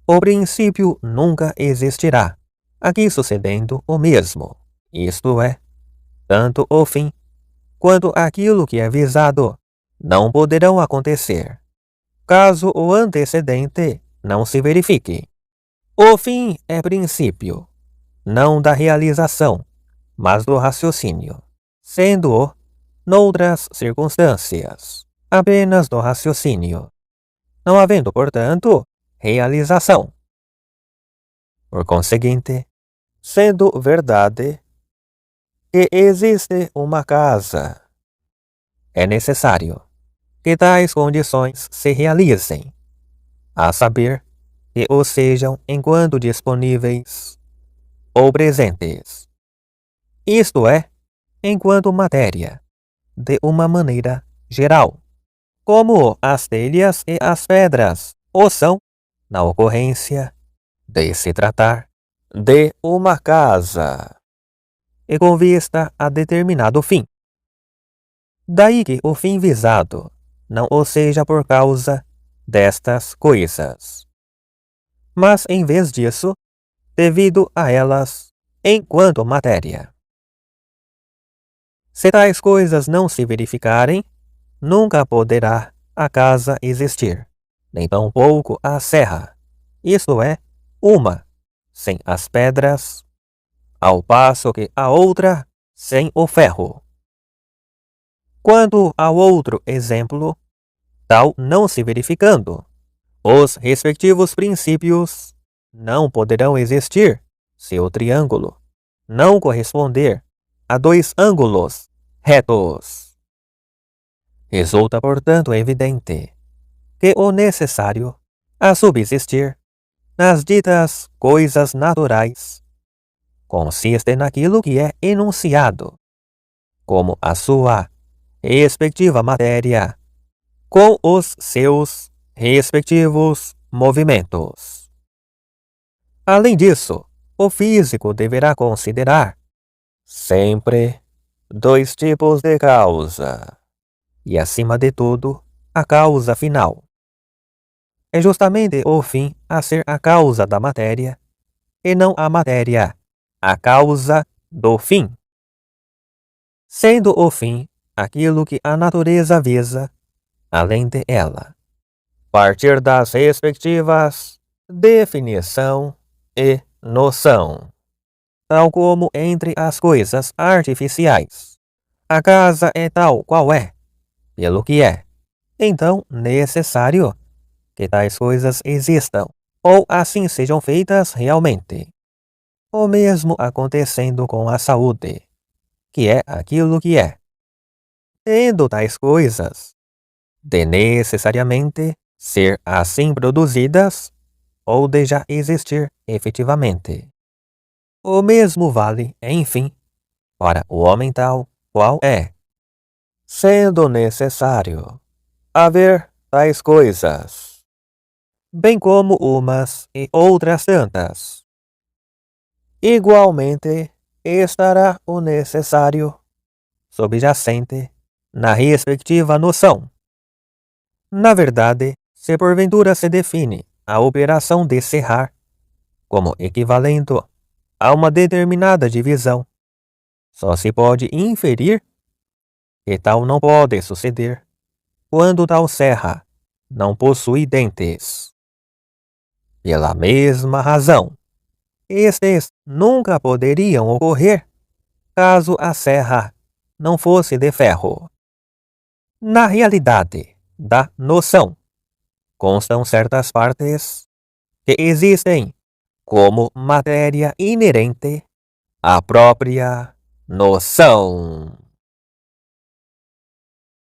o princípio nunca existirá, aqui sucedendo o mesmo, isto é, tanto o fim quanto aquilo que é visado não poderão acontecer, caso o antecedente não se verifique. O fim é princípio, não da realização, mas do raciocínio, sendo-o, noutras circunstâncias, apenas do raciocínio, não havendo, portanto, realização. Por conseguinte, sendo verdade que existe uma casa, é necessário que tais condições se realizem, a saber, que o sejam enquanto disponíveis ou presentes, isto é, enquanto matéria, de uma maneira geral, como as telhas e as pedras o são na ocorrência de se tratar de uma casa e com vista a determinado fim. Daí que o fim visado não o seja por causa destas coisas, mas em vez disso, devido a elas enquanto matéria. Se tais coisas não se verificarem, nunca poderá a casa existir, nem tampouco a serra, isto é, uma, sem as pedras, ao passo que a outra sem o ferro. Quanto ao outro exemplo, tal não se verificando, os respectivos princípios não poderão existir se o triângulo não corresponder a dois ângulos retos. Resulta, portanto, evidente que o necessário a subsistir nas ditas coisas naturais consiste naquilo que é enunciado como a sua respectiva matéria, com os seus respectivos movimentos. Além disso, o físico deverá considerar sempre dois tipos de causa, e acima de tudo, a causa final. É justamente o fim a ser a causa da matéria, e não a matéria a causa do fim. Sendo o fim aquilo que a natureza visa, além de ela, partir das respectivas definição e noção, tal como entre as coisas artificiais. A casa é tal qual é, pelo que é, então necessário que tais coisas existam, ou assim sejam feitas realmente. O mesmo acontecendo com a saúde, que é aquilo que é. Tendo tais coisas de necessariamente ser assim produzidas, ou de já existir efetivamente. O mesmo vale, enfim, para o homem tal qual é, sendo necessário haver tais coisas, bem como umas e outras tantas. Igualmente estará o necessário subjacente na respectiva noção. Na verdade, se porventura se define a operação de cerrar como equivalente a uma determinada divisão, só se pode inferir que tal não pode suceder quando tal serra não possui dentes. Pela mesma razão, estes nunca poderiam ocorrer caso a serra não fosse de ferro. Na realidade da noção, constam certas partes que existem como matéria inerente à própria noção.